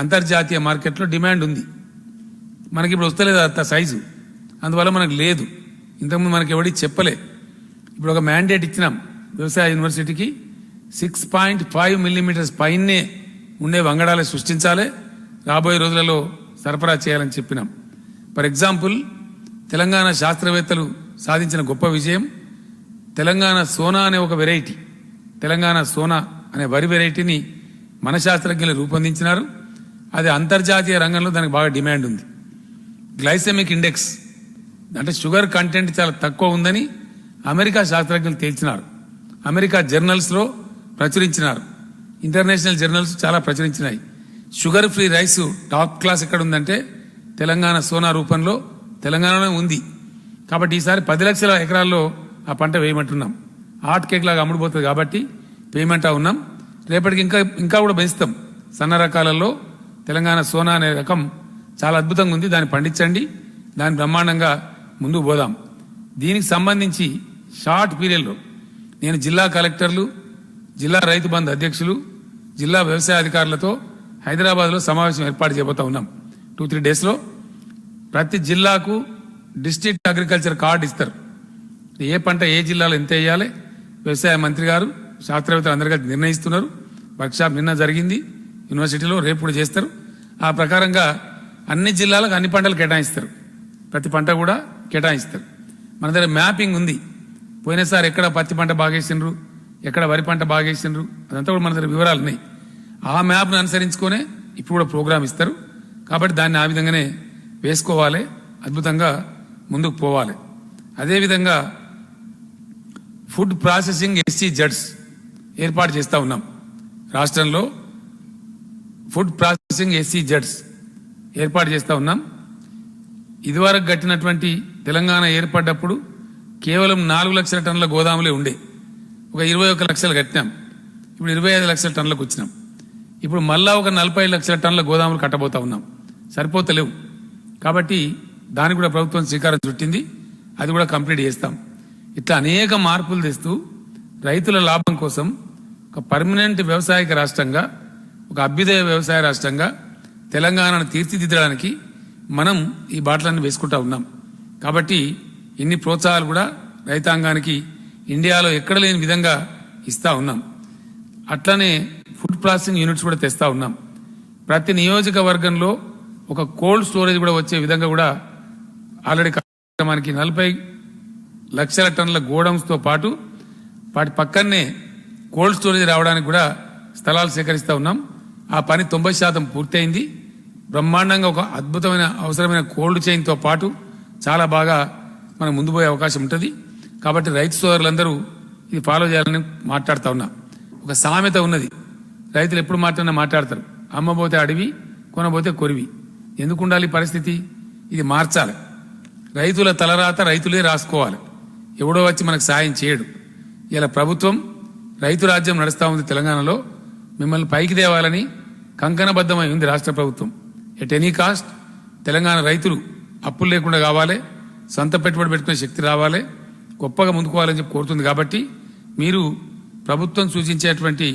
అంతర్జాతీయ మార్కెట్లో డిమాండ్ ఉంది. మనకి ఇప్పుడు వస్తలేదు అంత సైజు, అందువల్ల మనకు లేదు. ఇంతకుముందు మనకి ఎవడి చెప్పలే. ఇప్పుడు ఒక మ్యాండేట్ ఇచ్చినాం వ్యవసాయ యూనివర్సిటీకి, 6.5 millimeters పైనే ఉండే వంగడాలు సృష్టించాలి, రాబోయే రోజులలో సరఫరా చేయాలని చెప్పినాం. ఫర్ ఎగ్జాంపుల్, తెలంగాణ శాస్త్రవేత్తలు సాధించిన గొప్ప విజయం, తెలంగాణ సోనా అనే ఒక వెరైటీ, తెలంగాణ సోనా అనే వరి వెరైటీని మన శాస్త్రజ్ఞులు రూపొందించినారు. అది అంతర్జాతీయ రంగంలో దానికి బాగా డిమాండ్ ఉంది. గ్లైసెమిక్ ఇండెక్స్ అంటే షుగర్ కంటెంట్ చాలా తక్కువ ఉందని అమెరికా శాస్త్రజ్ఞులు తేల్చినారు. అమెరికా జర్నల్స్లో ప్రచురించినారు, ఇంటర్నేషనల్ జర్నల్స్ చాలా ప్రచురించినాయి. Sugar free rice top class ఎక్కడ ఉందంటే తెలంగాణ సోనా రూపంలో తెలంగాణలో ఉంది. కాబట్టి ఈసారి 10 లక్షల ఎకరాల్లో ఆ పంట వేయమంటున్నాం. హాట్ కేక్ లాగా అమ్ముడుపోతుంది కాబట్టి పేమెంట్ ఉన్నాం. రేపటికి ఇంకా కూడా పెంచుతాం. సన్న రకాలలో తెలంగాణ సోనా అనే రకం చాలా అద్భుతంగా ఉంది, దాన్ని పండించండి, దాన్ని బ్రహ్మాండంగా ముందుకు పోదాం. దీనికి సంబంధించి షార్ట్ పీరియడ్లో నేను జిల్లా కలెక్టర్లు, జిల్లా రైతు బంధు అధ్యక్షులు, జిల్లా వ్యవసాయ అధికారులతో హైదరాబాద్లో సమావేశం ఏర్పాటు చేయబోతా ఉన్నాం. 2-3 డేస్లో ప్రతి జిల్లాకు డిస్ట్రిక్ట్ అగ్రికల్చర్ కార్డు ఇస్తారు. ఏ పంట ఏ జిల్లాలో ఎంత వేయాలి వ్యవసాయ మంత్రి గారు, శాస్త్రవేత్తలు అందరు కలిసి నిర్ణయిస్తున్నారు. వర్క్షాప్ నిన్న జరిగింది యూనివర్సిటీలో, రేపు కూడా చేస్తారు. ఆ ప్రకారంగా అన్ని జిల్లాలకు అన్ని పంటలు కేటాయిస్తారు, ప్రతి పంట కూడా కేటాయిస్తారు. మన దగ్గర మ్యాపింగ్ ఉంది. పోయినసారి ఎక్కడ పత్తి పంట బాగేసిండ్రు, ఎక్కడ వరి పంట బాగేసిండ్రు, అదంతా కూడా మన దగ్గర వివరాలు ఉన్నాయి. ఆ మ్యాప్ను అనుసరించుకునే ఇప్పుడు కూడా ప్రోగ్రామ్ ఇస్తారు. కాబట్టి దాన్ని ఆ విధంగానే వేసుకోవాలి, అద్భుతంగా ముందుకు పోవాలి. అదేవిధంగా ఫుడ్ ప్రాసెసింగ్ SC జడ్స్ ఏర్పాటు చేస్తూ ఉన్నాం. రాష్ట్రంలో ఫుడ్ ప్రాసెసింగ్ SEZs ఏర్పాటు చేస్తూ ఉన్నాం. ఇదివరకు కట్టినటువంటి తెలంగాణ ఏర్పడ్డప్పుడు కేవలం 4 లక్షల టన్నుల గోదాములే ఉండే. ఒక 21 లక్షలు కట్టినాం. ఇప్పుడు 25 లక్షల టన్నులకు వచ్చినాం. ఇప్పుడు మళ్ళా ఒక 45 లక్షల టన్నుల గోదాములు కట్టబోతా ఉన్నాం. సరిపోతలేవు. కాబట్టి దానికి కూడా ప్రభుత్వం శ్రీకారం చుట్టింది. అది కూడా కంప్లీట్ చేస్తాం. ఇట్లా అనేక మార్పులు తెస్తూ రైతుల లాభం కోసం ఒక పర్మనెంట్ వ్యవసాయక రాష్ట్రంగా, ఒక అభ్యుదయ వ్యవసాయ రాష్ట్రంగా తెలంగాణను తీర్చిదిద్దడానికి మనం ఈ బాటలన్నీ వేసుకుంటా ఉన్నాం. కాబట్టి ఇన్ని ప్రోత్సాహాలు కూడా రైతాంగానికి ఇండియాలో ఎక్కడ లేని విధంగా ఇస్తా ఉన్నాం. అట్లనే ఫుడ్ ప్రాసెసింగ్ యూనిట్స్ కూడా తెస్తా ఉన్నాం. ప్రతి నియోజకవర్గంలో ఒక కోల్డ్ స్టోరేజ్ కూడా వచ్చే విధంగా కూడా ఆల్రెడీ కార్యక్రమానికి 40 లక్షల టన్నుల గోడౌన్స్తో పాటు వాటి పక్కనే కోల్డ్ స్టోరేజ్ రావడానికి కూడా స్థలాలు సేకరిస్తూ ఉన్నాం. ఆ పని 90% పూర్తయింది. బ్రహ్మాండంగా ఒక అద్భుతమైన అవసరమైన కోల్డ్ చైన్తో పాటు చాలా బాగా మనం ముందు పోయే అవకాశం ఉంటుంది. కాబట్టి రైతు సోదరులందరూ ఇది ఫాలో చేయాలని మాట్లాడుతూ ఉన్నా. ఒక సామెత ఉన్నది, రైతులు ఎప్పుడు మాట్లాడతారు, అమ్మబోతే అడవి, కొనబోతే కొరివి. ఎందుకు ఉండాలి పరిస్థితి? ఇది మార్చాలి. రైతుల తలరాత రైతులే రాసుకోవాలి. ఎవడో వచ్చి మనకు సాయం చేయడు. ఇలా ప్రభుత్వం రైతు రాజ్యం నడుస్తూ ఉంది. తెలంగాణలో మిమ్మల్ని పైకి తేవాలని కంకణబద్ధమై ఉంది రాష్ట్ర ప్రభుత్వం. ఎట్ ఎనీ కాస్ట్ తెలంగాణ రైతులు అప్పులు లేకుండా కావాలి, సొంత పెట్టుబడి పెట్టుకునే శక్తి రావాలి, గొప్పగా ముందుకోవాలని చెప్పి కోరుతుంది. కాబట్టి మీరు ప్రభుత్వం సూచించేటువంటి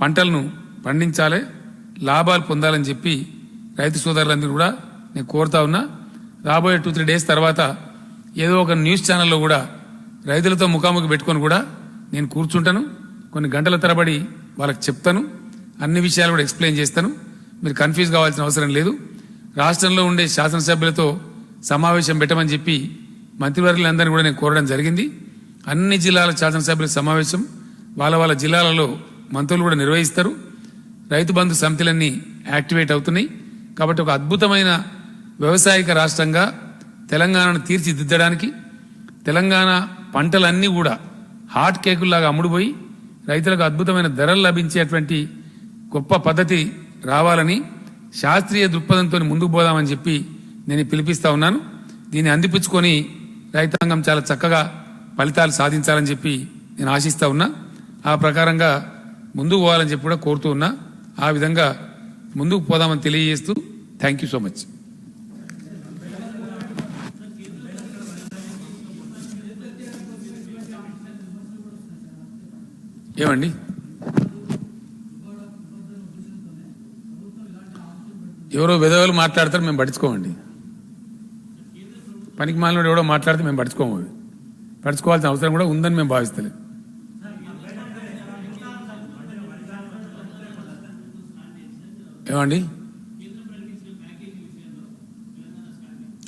పంటలను పండించాలి, లాభాలు పొందాలని చెప్పి రైతు సోదరులందరూ కూడా నేను కోరుతా ఉన్నా. రాబోయే 2-3 డేస్ తర్వాత ఏదో ఒక న్యూస్ ఛానల్లో కూడా రైతులతో ముఖాముఖి పెట్టుకొని కూడా నేను కూర్చుంటాను. కొన్ని గంటల తరబడి వాళ్ళకి చెప్తాను. అన్ని విషయాలు కూడా ఎక్స్ప్లెయిన్ చేస్తాను. మీరు కన్ఫ్యూజ్ కావాల్సిన అవసరం లేదు. రాష్ట్రంలో ఉండే శాసనసభ్యులతో సమావేశం పెట్టమని చెప్పి మంత్రివర్యులందరినీ కూడా నేను కోరడం జరిగింది. అన్ని జిల్లాల శాసనసభ్యుల సమావేశం వాళ్ళ జిల్లాలలో మంత్రులు కూడా నిర్వహిస్తారు. రైతు బంధు సమితులన్నీ యాక్టివేట్ అవుతున్నాయి. కాబట్టి ఒక అద్భుతమైన వ్యవసాయక రాష్ట్రంగా తెలంగాణను తీర్చిదిద్దడానికి, తెలంగాణ పంటలన్నీ కూడా హాట్ కేకుల్లాగా అమ్ముడుపోయి రైతులకు అద్భుతమైన ధరలు లభించేటువంటి గొప్ప పద్ధతి రావాలని శాస్త్రీయ దృక్పథంతో ముందుకు పోదామని చెప్పి నేను పిలిపిస్తా ఉన్నాను. దీన్ని అందిపుచ్చుకొని రైతాంగం చాలా చక్కగా ఫలితాలు సాధించాలని చెప్పి నేను ఆశిస్తా ఉన్నా. ఆ ప్రకారంగా ముందుకు పోవాలని చెప్పి కూడా కోరుతూ ఉన్నా. ఆ విధంగా ముందుకు పోదామని తెలియజేస్తూ థ్యాంక్ యూ సో మచ్. ఏమండి, ఎవరో విధవలు మాట్లాడతారు, మేము పట్టించుకోమండి. పనికి మాలినోడు ఎవడో మాట్లాడితే మేము పట్టించుకోము. పట్టించుకోవాల్సిన అవసరం కూడా ఉందని మేము భావిస్తలేం. ఏమండి,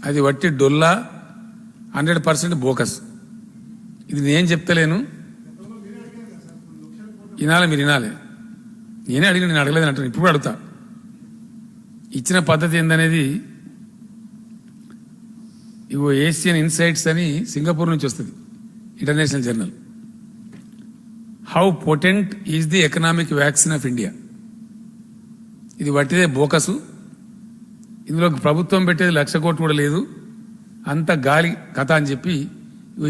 అది వట్టి డొల్లా, 100% బోకస్. ఇది నేను చెప్తలేను, వినాలి, మీరు వినాలి. నేనే అడిగిన, నేను అడగలేదు అంటాను. ఇప్పుడు అడుగుతా. ఇచ్చిన పద్ధతి ఏందనేది ఇగో ఏషియన్ ఇన్సైట్స్ అని సింగపూర్ నుంచి వస్తుంది, international journal. How potent is the economic vaccine of India. ఇది వట్టిదే బోకసు. ఇందులో ప్రభుత్వం పెట్టేది 1,00,000 కోట్లు కూడా లేదు, అంత గాలి కథ అని చెప్పి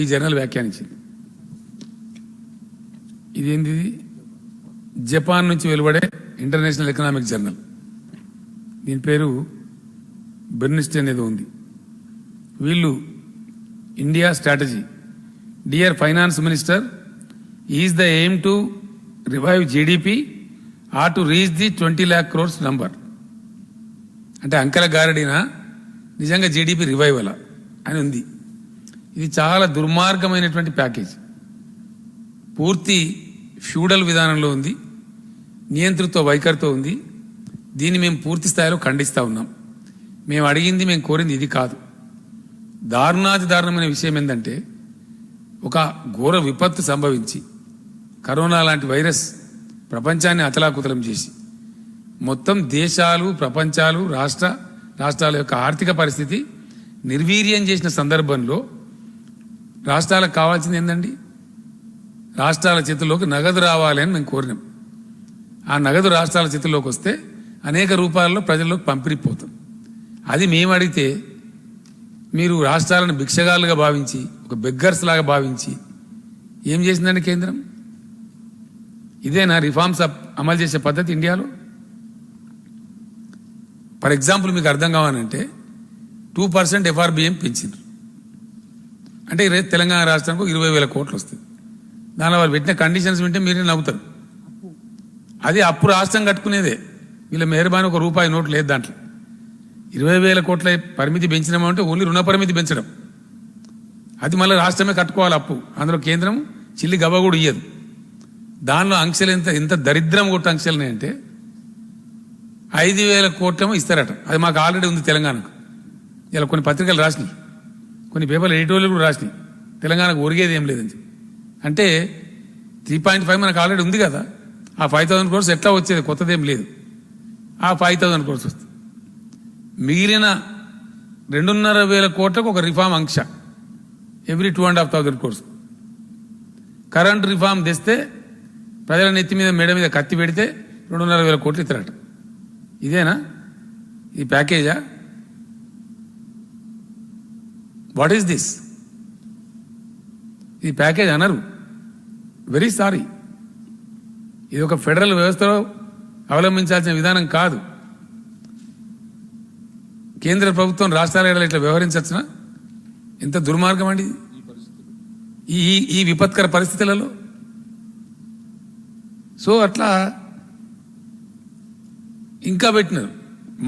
ఈ జర్నల్ వ్యాఖ్యానించింది. ఇదేంది? జపాన్ నుంచి వెలువడే ఇంటర్నేషనల్ ఎకనామిక్ జర్నల్. దీని పేరు బెర్నిస్ట్ అనేది ఉంది. వీళ్ళు India strategy, dear finance minister, is the aim to revive GDP or to reach the 20 lakh crores number. అంటే అంకెల గారడినా నిజంగా జీడిపి రివైవల్ అని ఉంది. ఇది చాలా దుర్మార్గమైనటువంటి ప్యాకేజ్. పూర్తి ఫ్యూడల్ విధానంలో ఉంది, నియంతృత్వ వైఖరితో ఉంది. దీన్ని మేము పూర్తి స్థాయిలో ఖండిస్తా ఉన్నాం. మేము అడిగింది, మేము కోరింది ఇది కాదు. దారుణాతి దారుణమైన విషయం ఏంటంటే, ఒక ఘోర విపత్తు సంభవించి కరోనా లాంటి వైరస్ ప్రపంచాన్ని అతలాకుతలం చేసి మొత్తం దేశాలు, ప్రపంచాలు, రాష్ట్రాల యొక్క ఆర్థిక పరిస్థితి నిర్వీర్యం చేసిన సందర్భంలో రాష్ట్రాలకు కావాల్సింది ఏందండి? రాష్ట్రాల చేతుల్లోకి నగదు రావాలి అని మేము కోరినాం. ఆ నగదు రాష్ట్రాల చేతుల్లోకి వస్తే అనేక రూపాల్లో ప్రజల్లోకి పంపిణీపోతుంది. అది మేము అడిగితే మీరు రాష్ట్రాలను భిక్షగాలుగా భావించి ఒక బెగ్గర్స్ లాగా భావించి ఏం చేసిందండి కేంద్రం? ఇదేనా రిఫార్మ్స్ అమలు చేసే పద్ధతి ఇండియాలో? ఫర్ ఎగ్జాంపుల్ మీకు అర్థం కావాలంటే 2% FRBM పెంచిండ్రు అంటే రేపు తెలంగాణ రాష్ట్రానికి 20,000 కోట్లు వస్తుంది. దానిలో వాళ్ళు పెట్టిన కండిషన్స్ వింటే మీరే నవ్వుతారు. అది అప్పు రాష్ట్రం కట్టుకునేదే. వీళ్ళ మెహర్బాని ఒక రూపాయి నోటు లేదు దాంట్లో. 20,000 కోట్ల పరిమితి పెంచినామంటే ఓన్లీ రుణ పరిమితి పెంచడం. అది మళ్ళీ రాష్ట్రమే కట్టుకోవాలి అప్పు. అందులో కేంద్రం చిల్లి గవ్వ కూడా ఇయ్యదు. దానిలో ఆంక్షలు ఎంత దరిద్రం కొట్ట ఆంక్షలు అంటే 5,000 కోట్లేమో ఇస్తారట. అది మాకు ఆల్రెడీ ఉంది తెలంగాణకు. ఇలా కొన్ని పత్రికలు రాసినాయి, కొన్ని పేపర్లు ఎడిటోరియల్ కూడా రాసినాయి తెలంగాణకు ఒరిగేది ఏం లేదని. అంటే 3.5 మనకు ఆల్రెడీ ఉంది కదా. ఆ 5,000 crores ఎట్లా వచ్చేది? కొత్తదేం లేదు. ఆ 5,000 crores వస్తుంది. మిగిలిన 2,500 కోట్లకు ఒక రిఫార్మ్ ఆంక్ష ఎవ్రీ 2,500 crores. కరెంట్ రిఫార్మ్ తెస్తే ప్రజల నెత్తి మీద మెడ మీద కత్తి పెడితే 2,500 కోట్లు ఇస్తారట. ఇదేనా ఈ ప్యాకేజా? What is this? ఈ ప్యాకేజ్ అనరు. Very sorry. ఇది ఒక ఫెడరల్ వ్యవస్థలో అవలంబించాల్సిన విధానం కాదు. కేంద్ర ప్రభుత్వం రాష్ట్రాల ఇట్లా వ్యవహరించచ్చునా? ఎంత దుర్మార్గం అండి ఈ విపత్కర పరిస్థితులలో. సో అట్లా ఇంకా పెట్టినారు.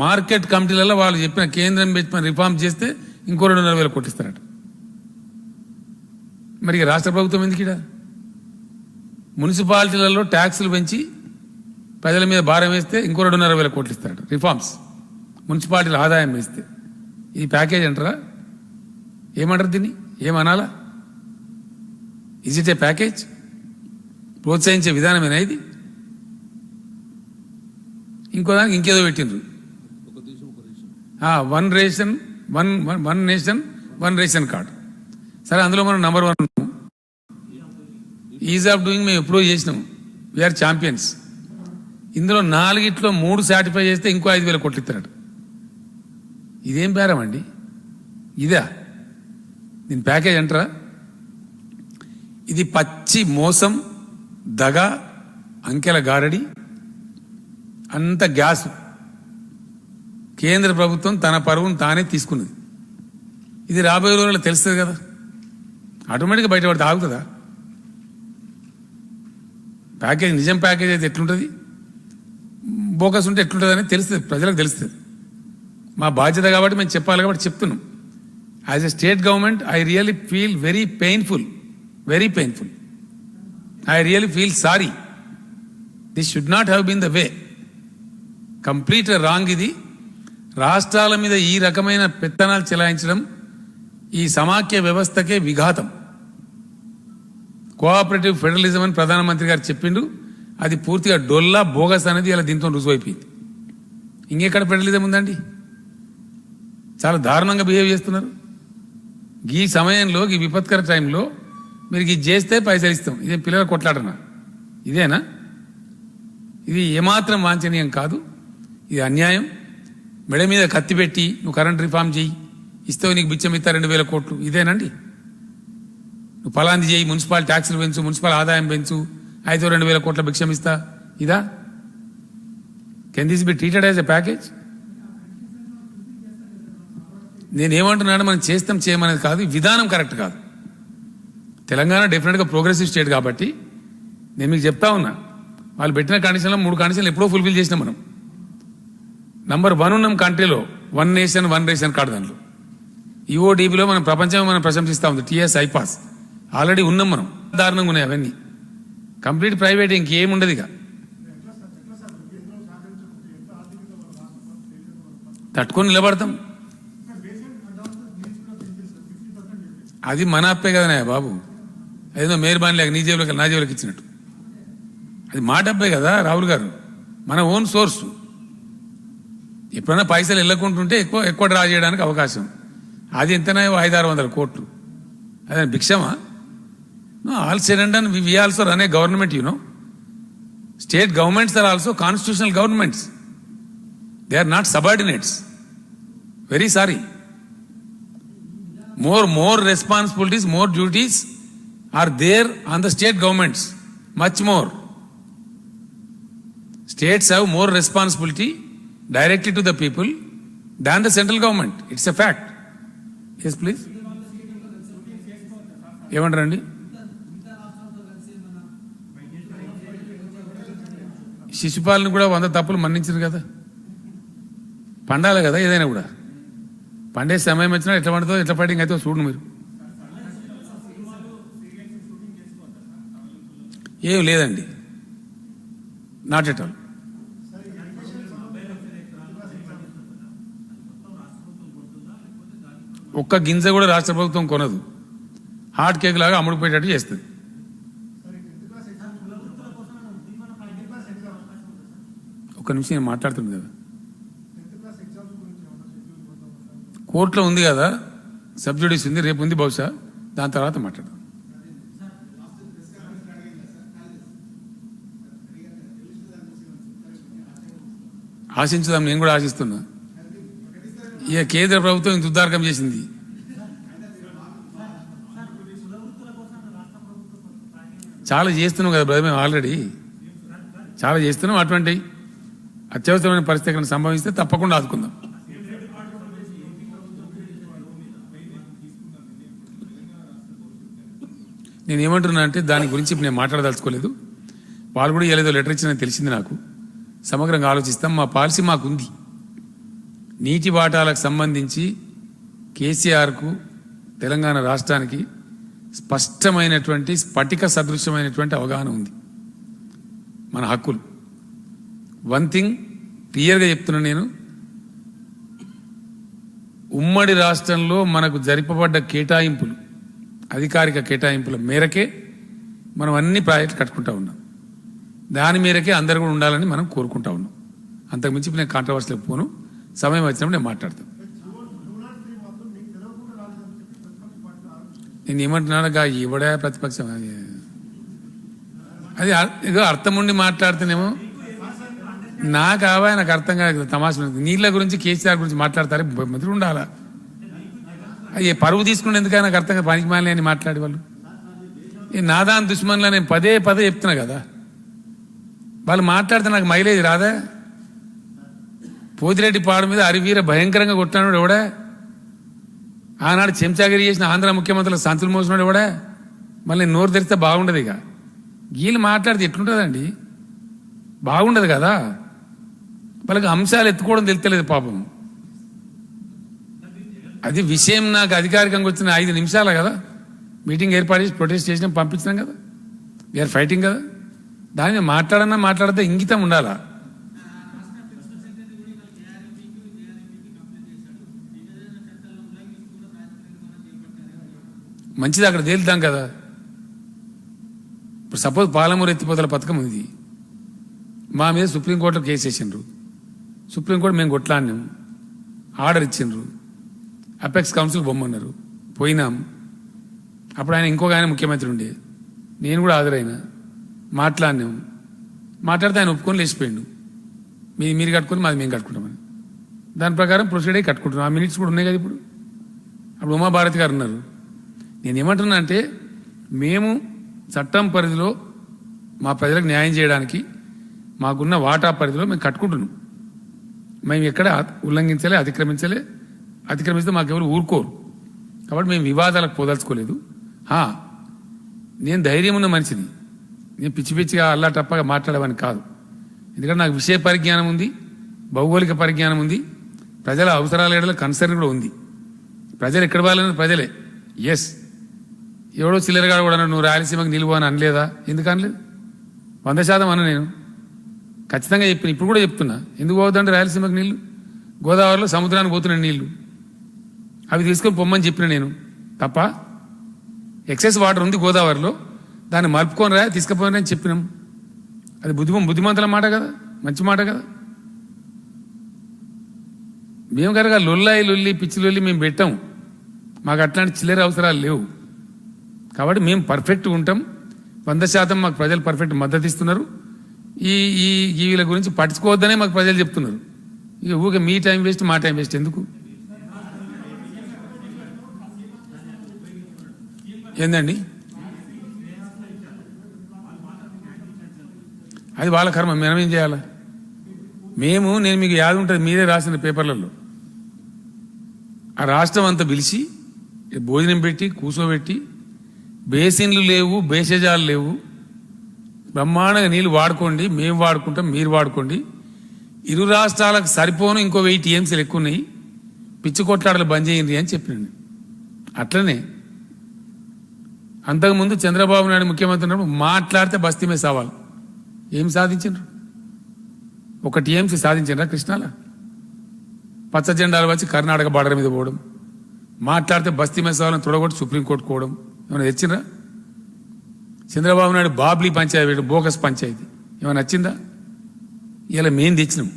మార్కెట్ కమిటీలలో వాళ్ళు చెప్పిన కేంద్రం పెట్టిన రిఫార్మ్ చేస్తే ఇంకో 2,500 కోట్లు ఇస్తారట. మరి రాష్ట్ర ప్రభుత్వం ఎందుకు? మున్సిపాలిటీలలో ట్యాక్సులు పెంచి ప్రజల మీద భారం వేస్తే ఇంకో 2,500 కోట్లు ఇస్తారట. రిఫార్మ్స్ మున్సిపాలిటీల ఆదాయం వేస్తే ఇది ప్యాకేజ్ అంటారా? ఏమంటారు దీన్ని? ఏమనాలా? Is it a package? ప్రోత్సహించే విధానమేనా ఇది? ఇంకో దానికి ఇంకేదో పెట్టిండ్రు. One nation one ration card. సరే, అందులో మనం నంబర్ 1 ఈజ్ ఆఫ్ డూయింగ్ మేము ఎప్పుడో చేసినాం. We are champions. ఇందులో 4 3 సాటిఫై చేస్తే ఇంకో 5,000 కోట్లు ఇస్తారట. ఇదేం బేరం అండి? ఇదా దీని ప్యాకేజ్ అంటారా? ఇది పచ్చి మోసం, దగ, అంకెల గారడి, అంత గ్యాస్. కేంద్ర ప్రభుత్వం తన పరువును తానే తీసుకున్నది. ఇది రాబోయే రోజుల్లో తెలుస్తుంది కదా. ఆటోమేటిక్గా బయటపడితే ఆగుతుందా? ప్యాకేజ్ నిజం ప్యాకేజ్ అయితే ఎట్లుంటుంది, బోకస్ ఉంటే ఎట్లుంటుంది అని తెలుస్తుంది, ప్రజలకు తెలుస్తుంది. మా బాధ్యత కాబట్టి మేము చెప్పాలి కాబట్టి చెప్తున్నాం. As a state government I really feel very painful. I really feel sorry. This should not have been the way. Complete wrong ఇది. రాష్ట్రాల మీద ఈ రకమైన పెత్తనాలు చెలాయించడం ఈ సమాఖ్య వ్యవస్థకే విఘాతం. కోఆపరేటివ్ ఫెడరలిజం అని ప్రధానమంత్రి గారు చెప్పిండు. అది పూర్తిగా డొల్లా, బోగస్ అనేది ఇలా దీంతో రుజువైపోయింది. ఇంకెక్కడ ఫెడరలిజం ఉందండి? చాలా దారుణంగా బిహేవ్ చేస్తున్నారు. ఈ సమయంలో, ఈ విపత్కర టైంలో మీరు ఇది చేస్తే పైసలు ఇస్తాం. ఇదే పిల్లల కొట్లాడనా? ఇదేనా? ఇది ఏమాత్రం వాంఛనీయం కాదు. ఇది అన్యాయం. మెడ మీద కత్తి పెట్టి నువ్వు కరెంట్ రిఫార్మ్ చేయి, ఇస్తావు నీకు బిచ్చం ఇస్తా 2,000 కోట్లు. ఇదేనండి? నువ్వు ఫలాంది చేయి, మున్సిపల్ ట్యాక్సులు పెంచు, మున్సిపల్ ఆదాయం పెంచు, అయితే 2,000 కోట్ల భిక్షం ఇస్తా. ఇదా? Can this be treated as a package? నేనేమంటున్నాను, మనం చేస్తాం చేయమనేది కాదు, విధానం కరెక్ట్ కాదు. తెలంగాణ డెఫినెట్గా ప్రోగ్రెసివ్ స్టేట్ కాబట్టి నేను మీకు చెప్తా ఉన్నా, వాళ్ళు పెట్టిన కండిషన్లో 3 కండిషన్లు ఎప్పుడో ఫుల్ఫిల్ చేసినాం మనం. నంబర్ 1 ఉన్నాం కంట్రీలో, 1 నేషన్ 1 రేషన్ కార్డు. దాంట్లో ఈఓడిబిలో మనం ప్రపంచం మనం ప్రశంసిస్తూ ఉంది. టీఎస్ ఐపాస్ ఆల్రెడీ ఉన్నాం మనం. దారుణంగా ఉన్నాయి అవన్నీ. కంప్లీట్ ప్రైవేట్, ఇంకేముండదు ఇక. తట్టుకొని నిలబడతాం. అది మన అప్పే కదా బాబు. అదేదో మేర్బాన్ లేక నీ జేబులోకి నా జేబులోకి ఇచ్చినట్టు. అది మా డబ్బే కదా రాహుల్ గారు, మన ఓన్ సోర్స్. ఎప్పుడైనా పైసలు వెళ్ళకుంటుంటే ఎక్కువ డ్రా చేయడానికి అవకాశం. అది ఎంతనా 500-600 కోట్లు. అదే భిక్షమా? All said and done, we also run a government. State governments are also constitutional governments. They are not subordinates. Very sorry. More responsibilities, more duties are there on the state governments. Much more. States have more responsibility directly to the people than the central government. It's a fact. Yes, please. ఏమంటారండి? శిశుపాలను కూడా 100 తప్పులు మన్నించారు కదా, పండాలి కదా ఏదైనా కూడా. పండే సమయం వచ్చినా ఎట్లా పండుతో ఎట్లా ఫైటింగ్ అయితే చూడండి మీరు. ఏం లేదండి, నాట్ ఎట్ ఆల్. ఒక్క గింజ కూడా రాష్ట్ర ప్రభుత్వం కొనదు, హాట్ కేక్ లాగా అమ్ముడుపోయేటట్టు చేస్తుంది. ఒక్క నిమిషం నేను మాట్లాడుతుంది కదా, కోర్టులో ఉంది కదా, సబ్జుడిస్ ఉంది, రేపు ఉంది బహుశా, దాని తర్వాత మాట్లాడదాం. ఆశించుదాం, నేను కూడా ఆశిస్తున్నా. ఇక కేంద్ర ప్రభుత్వం ఇంత ఉద్దారకం చేసింది. చాలా చేస్తున్నాం కదా బ్రదర్, మేము ఆల్రెడీ చాలా చేస్తున్నాం. అటువంటి అత్యవసరమైన పరిస్థితులను సంభవిస్తే తప్పకుండా ఆదుకుందాం. నేను ఏమంటున్నా అంటే దాని గురించి నేను మాట్లాడదలుచుకోలేదు. వాళ్ళు కూడా ఏదో లెటర్ ఇచ్చిందని తెలిసింది నాకు. సమగ్రంగా ఆలోచిస్తాం. మా పాలసీ మాకుంది. నీటి వాటాలకు సంబంధించి కేసీఆర్కు తెలంగాణ రాష్ట్రానికి స్పష్టమైనటువంటి స్ఫటిక సదృశ్యమైనటువంటి అవగాహన ఉంది. మన హక్కులు వన్ థింగ్ క్లియర్గా చెప్తున్నా నేను, ఉమ్మడి రాష్ట్రంలో మనకు జరిపబడ్డ కేటాయింపులు, అధికారిక కేటాయింపుల మేరకే మనం అన్ని ప్రాజెక్టులు కట్టుకుంటా ఉన్నాం. దాని మేరకే అందరు కూడా ఉండాలని మనం కోరుకుంటా ఉన్నాం. అంతకుమించి నేను కాంట్రవర్సీలకు పోను, సమయం వచ్చినప్పుడు నేను మాట్లాడతాను. నేను ఏమంటున్నానుగా, ఇవ్వడా ప్రతిపక్షం అది ఏదో అర్థం ఉండి మాట్లాడుతున్నామో నాకు అర్థం కాదు. తమాషా నీళ్ళ గురించి కేసీఆర్ గురించి మాట్లాడతారే, మంత్రి ఉండాలా? అది పరువు తీసుకుని ఎందుకని నాకు అర్థం కాదు. పనికి మాలి అని మాట్లాడే వాళ్ళు నాదాన్ దుష్మన్లా నేను పదే చెప్తున్నా కదా. వాళ్ళు మాట్లాడితే నాకు మైలేజ్ రాదా? పోతిరెడ్డి పాడు మీద అరివీర భయంకరంగా కొట్టినాడు ఎవడా? ఆనాడు చెంచాగిరి చేసిన ఆంధ్ర ముఖ్యమంత్రులు సంతులు మోసినాడు ఎవడా? మళ్ళీ నోరు తెరిస్తే బాగుండదు. ఇక వీళ్ళు మాట్లాడితే ఎట్లుంటుందండి? బాగుండదు కదా. వాళ్ళకి అంశాలు ఎత్తుకోవడం తెలుస్తలేదు పాపం. అది విషయం నాకు అధికారికంగా వచ్చిన 5 నిమిషాలు కదా, మీటింగ్ ఏర్పాటు చేసి ప్రొటెస్ట్ చేసినాం, పంపించినాం కదా, వీఆర్ ఫైటింగ్ కదా. దాన్ని మాట్లాడితే ఇంగితం ఉండాలా? మంచిది, అక్కడ తేలుతాం కదా. ఇప్పుడు సపోజ్ పాలమూరు ఎత్తిపోతల పథకం ఉంది, మా మీద సుప్రీంకోర్టులో కేసు వేసిండ్రు. సుప్రీంకోర్టు మేము కొట్లాడినాం, ఆర్డర్ ఇచ్చిండ్రు, అపెక్స్ కౌన్సిల్ బొమ్మన్నారు, పోయినాం. అప్పుడు ఆయన ఇంకొక ఆయన ముఖ్యమంత్రి ఉండే, నేను కూడా హాజరైనా, మాట్లాడినాం. మాట్లాడితే ఆయన ఒప్పుకొని లేచిపోయిండు, మీరు కట్టుకొని మాది మేము కట్టుకుంటామని. దాని ప్రకారం ప్రొసీడ్ అయ్యి కట్టుకుంటున్నాం. ఆ మినిట్స్ కూడా ఉన్నాయి కదా ఇప్పుడు. అప్పుడు ఉమాభారతి గారు ఉన్నారు. నేనేమంటున్నా అంటే, మేము చట్టం పరిధిలో మా ప్రజలకు న్యాయం చేయడానికి మాకున్న వాటా పరిధిలో మేము కట్టుకుంటున్నాం. మేము ఎక్కడ ఉల్లంఘించలే, అతిక్రమిస్తే మాకెవరు ఊరుకోరు. కాబట్టి మేము వివాదాలకు పోదలుచుకోలేదు. నేను ధైర్యం ఉన్న మనిషిని, నేను పిచ్చిగా అల్లా టప్పగా మాట్లాడేవాని కాదు. ఎందుకంటే నాకు విషయ పరిజ్ఞానం ఉంది, భౌగోళిక పరిజ్ఞానం ఉంది, ప్రజల అవసరాల ఏడల కన్సర్న్ కూడా ఉంది. ప్రజలు ఎక్కడ వాళ్ళని ప్రజలే. ఎస్, ఎవడో చిల్లరగా కూడా నువ్వు రాయలసీమకు నిలువు అని అనలేదా? ఎందుకు అనలేదు? 100% అన్న. నేను ఖచ్చితంగా చెప్పిన, ఇప్పుడు కూడా చెప్తున్నా. ఎందుకు పోవద్దంటే రాయలసీమకు నీళ్లు, గోదావరిలో సముద్రానికి పోతున్నాయి నీళ్లు, అవి తీసుకొని పొమ్మని చెప్పిన నేను. తప్ప ఎక్సెస్ వాటర్ ఉంది గోదావరిలో, దాన్ని మలుపుకొని రా తీసుకుపోయినా అని చెప్పినాం. అది బుద్ధిమంతుల మాట కదా, మంచి మాట కదా. మేము కనుక లొల్లి పిచ్చి లొల్లి మేము పెట్టాం. మాకు అట్లాంటి చిల్లర అవసరాలు లేవు. కాబట్టి మేము పర్ఫెక్ట్గా ఉంటాం. 100% మాకు ప్రజలు పర్ఫెక్ట్ మద్దతు ఇస్తున్నారు. ఈ వీళ్ళ గురించి పట్టించుకోవద్దనే మాకు ప్రజలు చెప్తున్నారు. ఇక ఊరికే మీ టైం వేస్ట్ మా టైం వేస్ట్ ఎందుకు? ఏందండి అది వాళ్ళ కర్మ, మనం ఏం చేయాలా? నేను మీకు యాద ఉంటుంది, మీరే రాసిన పేపర్లలో ఆ రాష్ట్రం అంతా పిలిచి భోజనం పెట్టి కూర్చోబెట్టి బేసిన్లు లేవు, బేసజాలు లేవు, బ్రహ్మాండంగా నీళ్ళు వాడుకోండి, మేము వాడుకుంటాం, మీరు వాడుకోండి, ఇరు రాష్ట్రాలకు సరిపోను ఇంకో 1000 టీఎంసీలు ఎక్కువ ఉన్నాయి, పిచ్చి కొట్లాడలు బంద్ చేయండి అని చెప్పినండి. అట్లనే అంతకుముందు చంద్రబాబు నాయుడు ముఖ్యమంత్రి ఉన్నప్పుడు మాట్లాడితే బస్తీ మీద సవాల్. ఏం సాధించారు? 1 టీఎంసీ సాధించారా కృష్ణాలా? పచ్చ జెండాలు వచ్చి కర్ణాటక బార్డర్ మీద పోవడం, మాట్లాడితే బస్తీ మీద సవాళ్ళని తొడగొట్టి సుప్రీంకోర్టు పోవడం ఏమైనా తెచ్చిందా? చంద్రబాబు నాయుడు బాబ్లీ పంచాయతీ, బోగస్ పంచాయతీ ఏమైనా నచ్చిందా? ఇలా మేము తెచ్చినాం.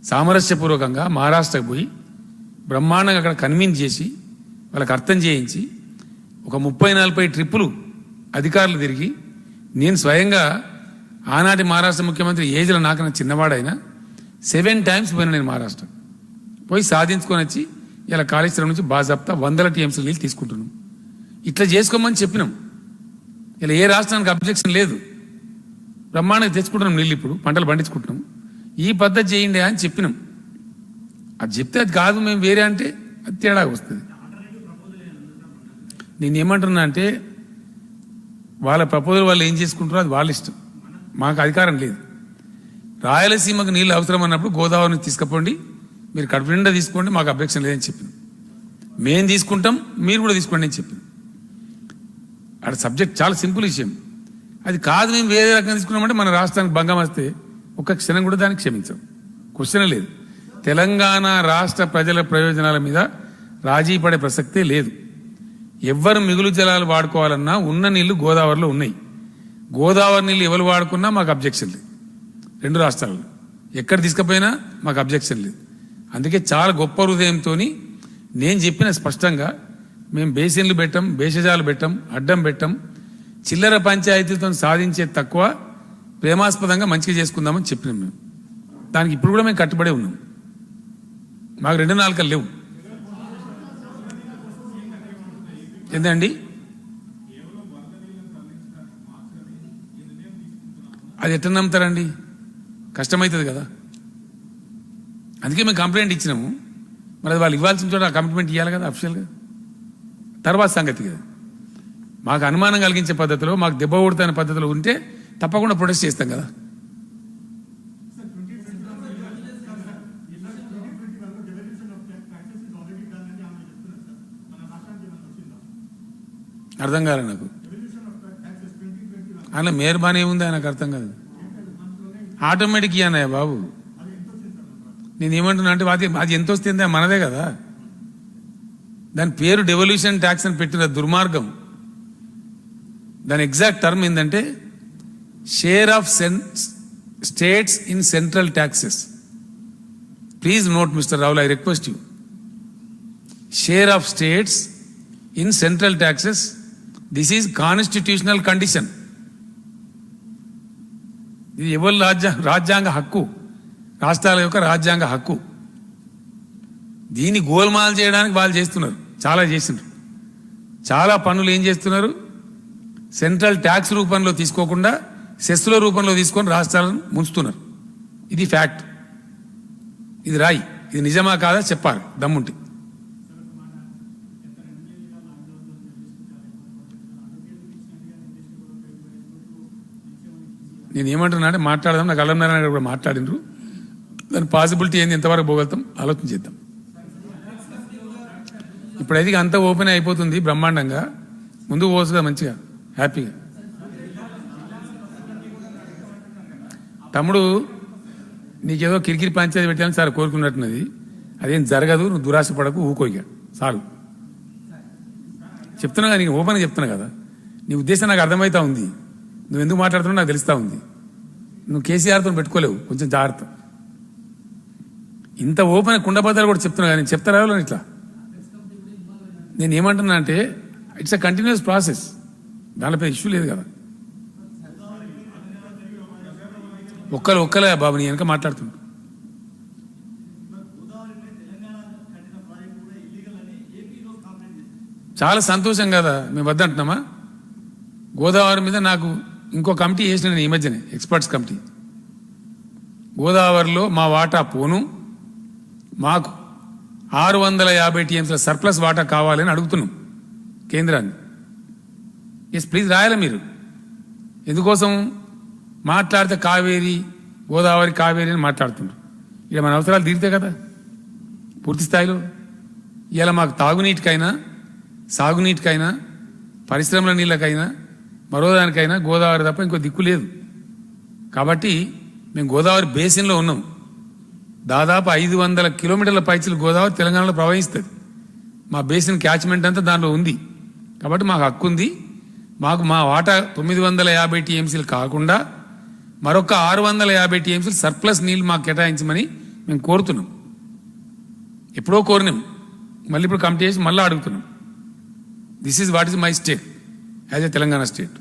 సామరస్యపూర్వకంగా మహారాష్ట్రకు పోయి బ్రహ్మాండంగా అక్కడ కన్విన్స్ చేసి వాళ్ళకి అర్థం చేయించి ఒక 30-40 ట్రిప్పులు అధికారులు తిరిగి నేను స్వయంగా ఆనాటి మహారాష్ట్ర ముఖ్యమంత్రి ఏజ్లో నాకన్నా చిన్నవాడైనా 7 టైమ్స్ పోయినా నేను మహారాష్ట్ర పోయి సాధించుకొని వచ్చి ఇలా కాళేశ్వరం నుంచి బాజాప్తా 100 టీఎంసీలు నీళ్ళు తీసుకుంటున్నాం. ఇట్లా చేసుకోమని చెప్పినాం. ఇలా ఏ రాష్ట్రానికి అబ్జెక్షన్ లేదు, బ్రహ్మాండంగా తెచ్చుకుంటున్నాం నీళ్ళు, ఇప్పుడు పంటలు పండించుకుంటున్నాం, ఈ పద్ధతి చేయండి అని చెప్పినాం. అది చెప్తే అది కాదు మేము వేరే అంటే అది తేడా వస్తుంది. నేనేమంటున్నా అంటే వాళ్ళ ప్రపోజల్ వాళ్ళు ఏం చేసుకుంటారో అది వాళ్ళ ఇష్టం, మాకు అధికారం లేదు. రాయలసీమకు నీళ్ళు అవసరం అన్నప్పుడు గోదావరిని తీసుకుపోండి, మీరు కడుపు నిండా తీసుకోండి, మాకు అబ్జెక్షన్ లేదని చెప్పినాం. మేము తీసుకుంటాం, మీరు కూడా తీసుకోండి అని చెప్పినాం. అక్కడ సబ్జెక్ట్ చాలా సింపుల్ విషయం. అది కాదు మేము వేరే రకంగా తీసుకున్నామంటే మన రాష్ట్రానికి భంగం వస్తే ఒక్క క్షణం కూడా దానికి క్షమించాం, క్వశ్చన్ లేదు. తెలంగాణ రాష్ట్ర ప్రజల ప్రయోజనాల మీద రాజీ పడే ప్రసక్తే లేదు. ఎవ్వరు మిగులు జలాలు వాడుకోవాలన్నా ఉన్న నీళ్లు గోదావరిలో ఉన్నాయి. గోదావరి నీళ్ళు ఎవరు వాడుకున్నా మాకు అబ్జెక్షన్ లేదు. 2 రాష్ట్రాల్లో ఎక్కడ తీసుకుపోయినా మాకు అబ్జెక్షన్ లేదు. అందుకే చాలా గొప్ప హృదయంతో నేను చెప్పిన స్పష్టంగా మేము బేసిన్లు పెట్టాం, బేషజాలు పెట్టాం, అడ్డం పెట్టాం, చిల్లర పంచాయతీలతో సాధించే తక్కువ ప్రేమాస్పదంగా మంచిగా చేసుకుందామని చెప్పినాం. మేము దానికి ఇప్పుడు కూడా మేము కట్టుబడే ఉన్నాం. మాకు 2 నాలుకలు లేవు. ఏంటండి అది ఎట్లా నమ్ముతారండి? కష్టమవుతుంది కదా. అందుకే మేము కంప్లైంట్ ఇచ్చినాము. మరి అది వాళ్ళు ఇవ్వాల్సిన చోట ఆ కమిట్మెంట్ ఇవ్వాలి కదా అఫీషియల్గా. తర్వాత సంగతి కదా, మాకు అనుమానం కలిగించే పద్ధతిలో, మాకు దెబ్బ కొడుతున్న పద్ధతిలో ఉంటే తప్పకుండా ప్రొటెస్ట్ చేస్తాం కదా. అర్థం కాలే నాకు. అలా మేర్బానీ ఉంది, ఆయనకు అర్థం కాదు. ఆటోమేటిక్ ఇయ్యన్నాయ బాబు. నేనేమంటున్నా అంటే అది ఎంత వస్తుంది మనదే కదా. దాని పేరు డెవల్యూషన్ ట్యాక్స్ అని పెట్టిన దుర్మార్గం. దాని ఎగ్జాక్ట్ టర్మ్ ఏంటంటే share of states in central taxes. Please note mister Rahul, I request you. Share of states in central taxes, this is constitutional condition. ఇది ఎవరి రాజ్యాంగ హక్కు, రాష్ట్రాల యొక్క రాజ్యాంగ హక్కు. దీన్ని గోల్మాల్ చేయడానికి వాళ్ళు చేస్తున్నారు, చాలా చేసినారు. చాలా పన్నులు ఏం చేస్తున్నారు, సెంట్రల్ ట్యాక్స్ రూపంలో తీసుకోకుండా సెస్ల రూపంలో తీసుకొని రాష్ట్రాలను ముంచుతున్నారు. ఇది ఫ్యాక్ట్, ఇది రాయి. ఇది నిజమా కాదా చెప్పాలి దమ్ముంటే. నేను ఏమంటున్నా అంటే మాట్లాడదాం, నాకు అల్లన్నారాయణ గారు కూడా మాట్లాడినరు. దాని పాసిబిలిటీ ఏంది, ఎంతవరకు పోగలుగుతాం ఆలోచన చేద్దాం. ఇప్పుడైతే అంతా ఓపెన్ అయిపోతుంది బ్రహ్మాండంగా, ముందుకు పోసుగా మంచిగా హ్యాపీగా. తమ్ముడు నీకేదో కిరికిరి పంచాయతీ పెట్టాలని సార్ కోరుకున్నట్టున్నది, అదేం జరగదు, నువ్వు దురాశ పడకు, ఊకోయిగా చాలు. చెప్తున్నా కదా, నీకు ఓపెన్గా చెప్తున్నా కదా. నీ ఉద్దేశం నాకు అర్థమవుతా ఉంది, నువ్వు ఎందుకు మాట్లాడుతున్నావు నాకు తెలుస్తా ఉంది. నువ్వు కేసీఆర్తో పెట్టుకోలేవు, కొంచెం జాగ్రత్త. ఇంత ఓపెన్ కుండబద్దలు కూడా చెప్తున్నా కానీ చెప్తారా ఇట్లా. నేను ఏమంటున్నా అంటే ఇట్స్ అ కంటిన్యూస్ ప్రాసెస్, దానిపై ఇష్యూ లేదు కదా. ఒక్కలే బాబు నీ వెనక మాట్లాడుతున్నా. చాలా సంతోషం కదా, మేము వద్దంటున్నామా? గోదావరి మీద నాకు ఇంకో కమిటీ వేసిన నేను ఈ మధ్యనే, ఎక్స్పర్ట్స్ కమిటీ. గోదావరిలో మా వాటా పోను, మాకు 650 టీఎంసీల సర్ప్లస్ వాటా కావాలని అడుగుతున్నాం కేంద్రాన్ని. ఎస్ ప్లీజ్ రాయాలి మీరు. ఎందుకోసం మాట్లాడితే కావేరి గోదావరి కావేరి అని మాట్లాడుతున్నారు. ఇక మన అవసరాలు తీరితే కదా పూర్తి స్థాయిలో. ఇలా మాకు తాగునీటికైనా సాగునీటికైనా పరిశ్రమల నీళ్ళకైనా మరో దానికైనా గోదావరి తప్ప ఇంకో దిక్కు లేదు. కాబట్టి మేము గోదావరి బేసిన్లో ఉన్నాం. దాదాపు 500 కిలోమీటర్ల పైచీలు గోదావరి తెలంగాణలో ప్రవహిస్తుంది. మా బేసిన్ క్యాచ్మెంట్ అంతా దాంట్లో ఉంది. కాబట్టి మాకు హక్కు ఉంది. మాకు మా వాటా 950 టీఎంసీలు కాకుండా మరొక 650 టీఎంసీలు సర్ప్లస్ నీళ్లు మాకు కేటాయించమని మేము కోరుతున్నాం. ఎప్పుడో కోరినాం, మళ్ళీ ఇప్పుడు కమిటీ చేసి మళ్ళీ అడుగుతున్నాం. This is what is my state as a Telangana state.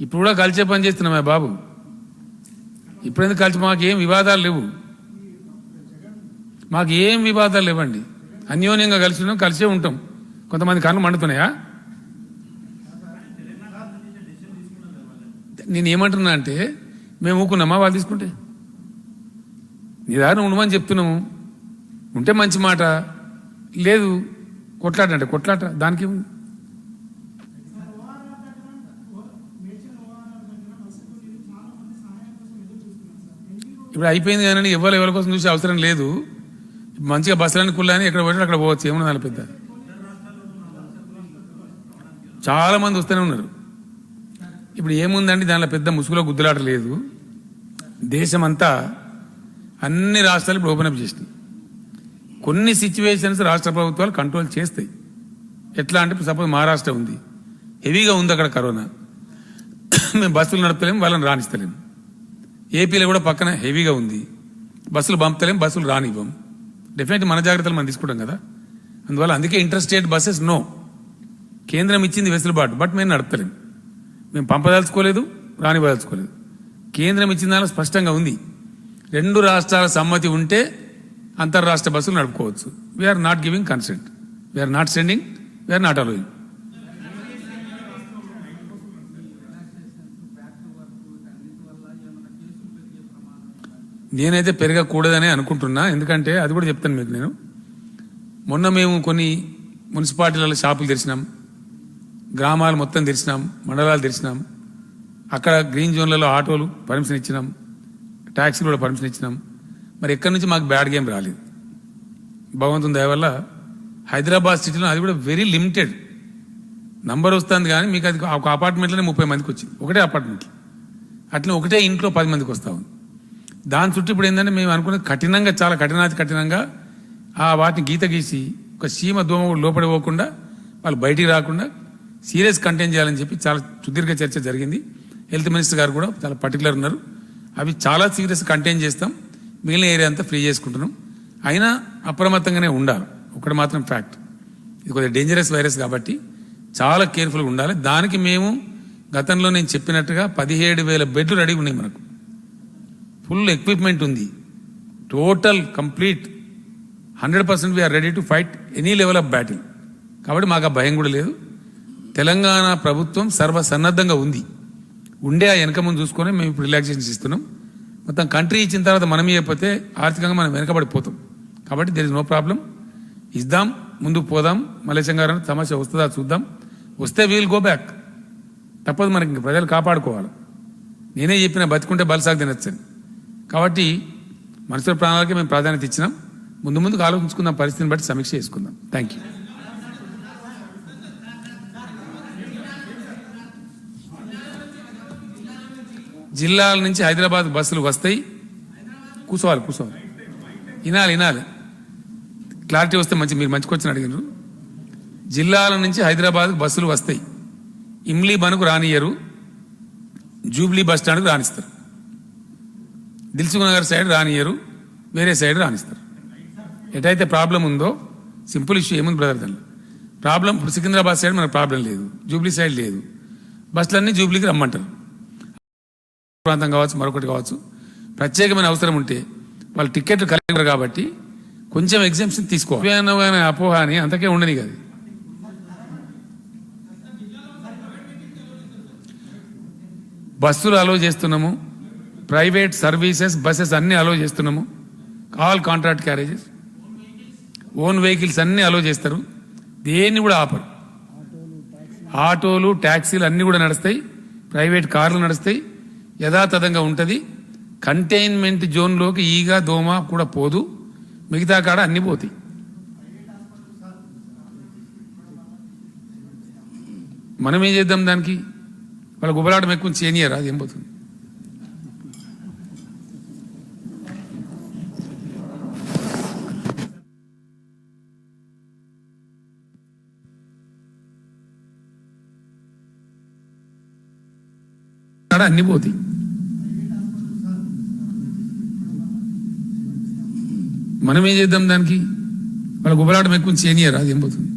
ఇప్పుడు కూడా కలిసే పని చేస్తున్నామే బాబు. ఇప్పుడెందుకు కలిసి? మాకేం వివాదాలు లేవు, మాకు ఏం వివాదాలు లేవండి. అన్యోన్యంగా కలిసి ఉన్నాం, కలిసే ఉంటాం. కొంతమంది కళ్ళు మండుతున్నాయా? నేను ఏమంటున్నా అంటే, మేము ఊకున్నామా వాళ్ళు తీసుకుంటే? నీ దారిని ఉండమని చెప్తున్నాము. ఉంటే మంచి మాట, లేదు కొట్లాట అంటే కొట్లాట, దానికి ఏముంది? ఇప్పుడు అయిపోయింది కానీ ఎవరి కోసం చూసే అవసరం లేదు. మంచిగా బస్సులన్నీ కుళ్ళని ఎక్కడ పోయినా అక్కడ పోవచ్చు, ఏమన్నా దాని పెద్ద. చాలా మంది వస్తూనే ఉన్నారు. ఇప్పుడు ఏముందండి దానిలో పెద్ద ముసుగులో గుద్దులాట లేదు. దేశమంతా అన్ని రాష్ట్రాలు ఇప్పుడు ఓపెన్ అప్ చేసినాయి. కొన్ని సిచ్యువేషన్స్ రాష్ట్ర ప్రభుత్వాలు కంట్రోల్ చేస్తాయి. ఎట్లా అంటే సపోజ్ మహారాష్ట్ర ఉంది, హెవీగా ఉంది అక్కడ కరోనా, మేము బస్సులు నడపలేము, వాళ్ళని రాణిస్తలేము. ఏపీలో కూడా పక్కన హెవీగా ఉంది, బస్సులు పంపుతలేం, బస్సులు రానివ్వం. డెఫినెట్లీ మన జాగ్రత్తలు మనం తీసుకుంటాం కదా. అందువల్ల అందుకే ఇంటర్ స్టేట్ బస్సెస్ నో. కేంద్రం ఇచ్చింది వెసులుబాటు, బట్ మేము నడపలేము. మేము పంపదలుచుకోలేదు, రానివ్వదలుచుకోలేదు. కేంద్రం ఇచ్చిన దానిలో స్పష్టంగా ఉంది, 2 రాష్ట్రాల సమ్మతి ఉంటే అంతర్రాష్ట్ర బస్సులు నడుపుకోవచ్చు. We're not giving consent, we're not sending, we're not allowing. నేనైతే పెరగకూడదని అనుకుంటున్నా. ఎందుకంటే అది కూడా చెప్తాను మీకు నేను. మొన్న మేము కొన్ని మున్సిపాలిటీలలో షాపులు తెరిచినాం, గ్రామాలు మొత్తం తెరిచినాం, మండలాలు తెరిచినాం. అక్కడ గ్రీన్ జోన్లలో ఆటోలు పర్మిషన్ ఇచ్చినాం, ట్యాక్సీలు కూడా పర్మిషన్ ఇచ్చినాం. మరి ఎక్కడి నుంచి మాకు బ్యాడ్ గేమ్ రాలేదు. భగవంతుని దయ వల్ల హైదరాబాద్ సిటీలో అది కూడా వెరీ లిమిటెడ్ నంబర్ వస్తుంది. కానీ మీకు అది ఒక అపార్ట్మెంట్లోనే 30 మందికి వచ్చింది, ఒకటే అపార్ట్మెంట్లో. అట్లా ఒకటే ఇంట్లో 10 మందికి వస్తూ ఉంది. దాని చుట్టూ ఇప్పుడు ఏంటంటే మేము అనుకున్నది కఠినంగా, చాలా కఠినంగా ఆ వాటిని గీత గీసి ఒక సీమ దోమ లోపడి పోకుండా వాళ్ళు బయటికి రాకుండా సీరియస్ కంటైన్ చేయాలని చెప్పి చాలా సుదీర్ఘ చర్చ జరిగింది. హెల్త్ మినిస్టర్ గారు కూడా చాలా పర్టికులర్ ఉన్నారు. అవి చాలా సీరియస్ కంటైన్ చేస్తాం, మిగిలిన ఏరియా అంతా ఫ్రీ చేసుకుంటున్నాం. అయినా అప్రమత్తంగానే ఉండాలి. ఒకటి మాత్రం ఫ్యాక్ట్, ఇది కొద్దిగా డేంజరస్ వైరస్ కాబట్టి చాలా కేర్ఫుల్గా ఉండాలి. దానికి మేము గతంలో నేను చెప్పినట్టుగా 17,000 బెడ్లు రెడీ ఉన్నాయి. మనకు ఫుల్ ఎక్విప్మెంట్ ఉంది. Total complete 100% we are ready to fight any level of battle. కాబట్టి మాకు ఆ భయం కూడా లేదు. తెలంగాణ ప్రభుత్వం సర్వసన్నద్ధంగా ఉంది. ఉండే ఆ వెనక ముందు చూసుకొని మేము ఇప్పుడు రిలాక్సేషన్స్ ఇస్తున్నాం. మొత్తం కంట్రీ ఇచ్చిన తర్వాత మనం ఇవ్వకపోతే ఆర్థికంగా మనం వెనకబడిపోతాం. కాబట్టి దేర్ ఇస్ నో ప్రాబ్లం. ఇద్దాం, ముందుకు పోదాం. మలేశం గారు సమస్య వస్తుందా చూద్దాం. వస్తే వీల్ గో బ్యాక్. తప్పదు, మనకి ఇంక ప్రజలు కాపాడుకోవాలి. నేనే చెప్పిన బతికుంటే బలసాగు తినొచ్చని. కాబట్టి మనుషుల ప్రాణాలకే మేము ప్రాధాన్యత ఇచ్చినాం. ముందుకు ఆలోచించుకుందాం, పరిస్థితిని బట్టి సమీక్ష చేసుకుందాం. Thank you. జిల్లాల నుంచి హైదరాబాద్ బస్సులు వస్తాయి. కూర్చోవాలి. వినాలి. క్లారిటీ వస్తే మీరు మంచి క్వశ్చన్ అడిగినారు. జిల్లాల నుంచి హైదరాబాద్ బస్సులు వస్తాయి. ఇమ్లీ బనుకు రానియరు, జూబ్లీ బస్ స్టాండ్కు రానిస్తారు. దిల్సుఖ్ నగర్ సైడ్ రానియరు, వేరే సైడ్ రానిస్తారు. ఎటైతే ప్రాబ్లం ఉందో, సింపుల్ ఇష్యూ ఏముంది బ్రదర్ దానిలో ప్రాబ్లం. ఇప్పుడు సికింద్రాబాద్ సైడ్ మనకు ప్రాబ్లం లేదు, జూబ్లీ సైడ్ లేదు. బస్సులన్నీ జూబ్లీకి రమ్మంటారు. ప్రాంతం కావచ్చు, మరొకటి కావచ్చు. ప్రత్యేకమైన అవసరం ఉంటే వాళ్ళు టికెట్లు కలిగారు కాబట్టి కొంచెం ఎగ్జామ్షన్ తీసుకోవాలి. అపోహ అని అంతకే ఉండని కదా. బస్సులు అలో చేస్తున్నాము, ప్రైవేట్ సర్వీసెస్ బస్సెస్ అన్ని అలో చేస్తున్నాము, all contract carriages, own vehicles అన్ని అలో చేస్తారు. దేన్ని కూడా ఆపరు. ఆటోలు ట్యాక్సీలు అన్ని కూడా నడుస్తాయి, ప్రైవేట్ కార్లు నడుస్తాయి, యథాతథంగా ఉంటుంది. కంటైన్మెంట్ జోన్లోకి ఈగ దోమ కూడా పోదు, మిగతా కాడ అన్ని పోతాయి. మనం ఏం చేద్దాం దానికి? వాళ్ళ గుబలాటం ఎక్కువ చేయనియరా? అది ఏం పోతుంది? అన్ని పోతాయి. మనం ఏం చేద్దాం దానికి? వాళ్ళ గుబలాటం ఎక్కువ చేయనియరా? అది ఏం పోతుంది?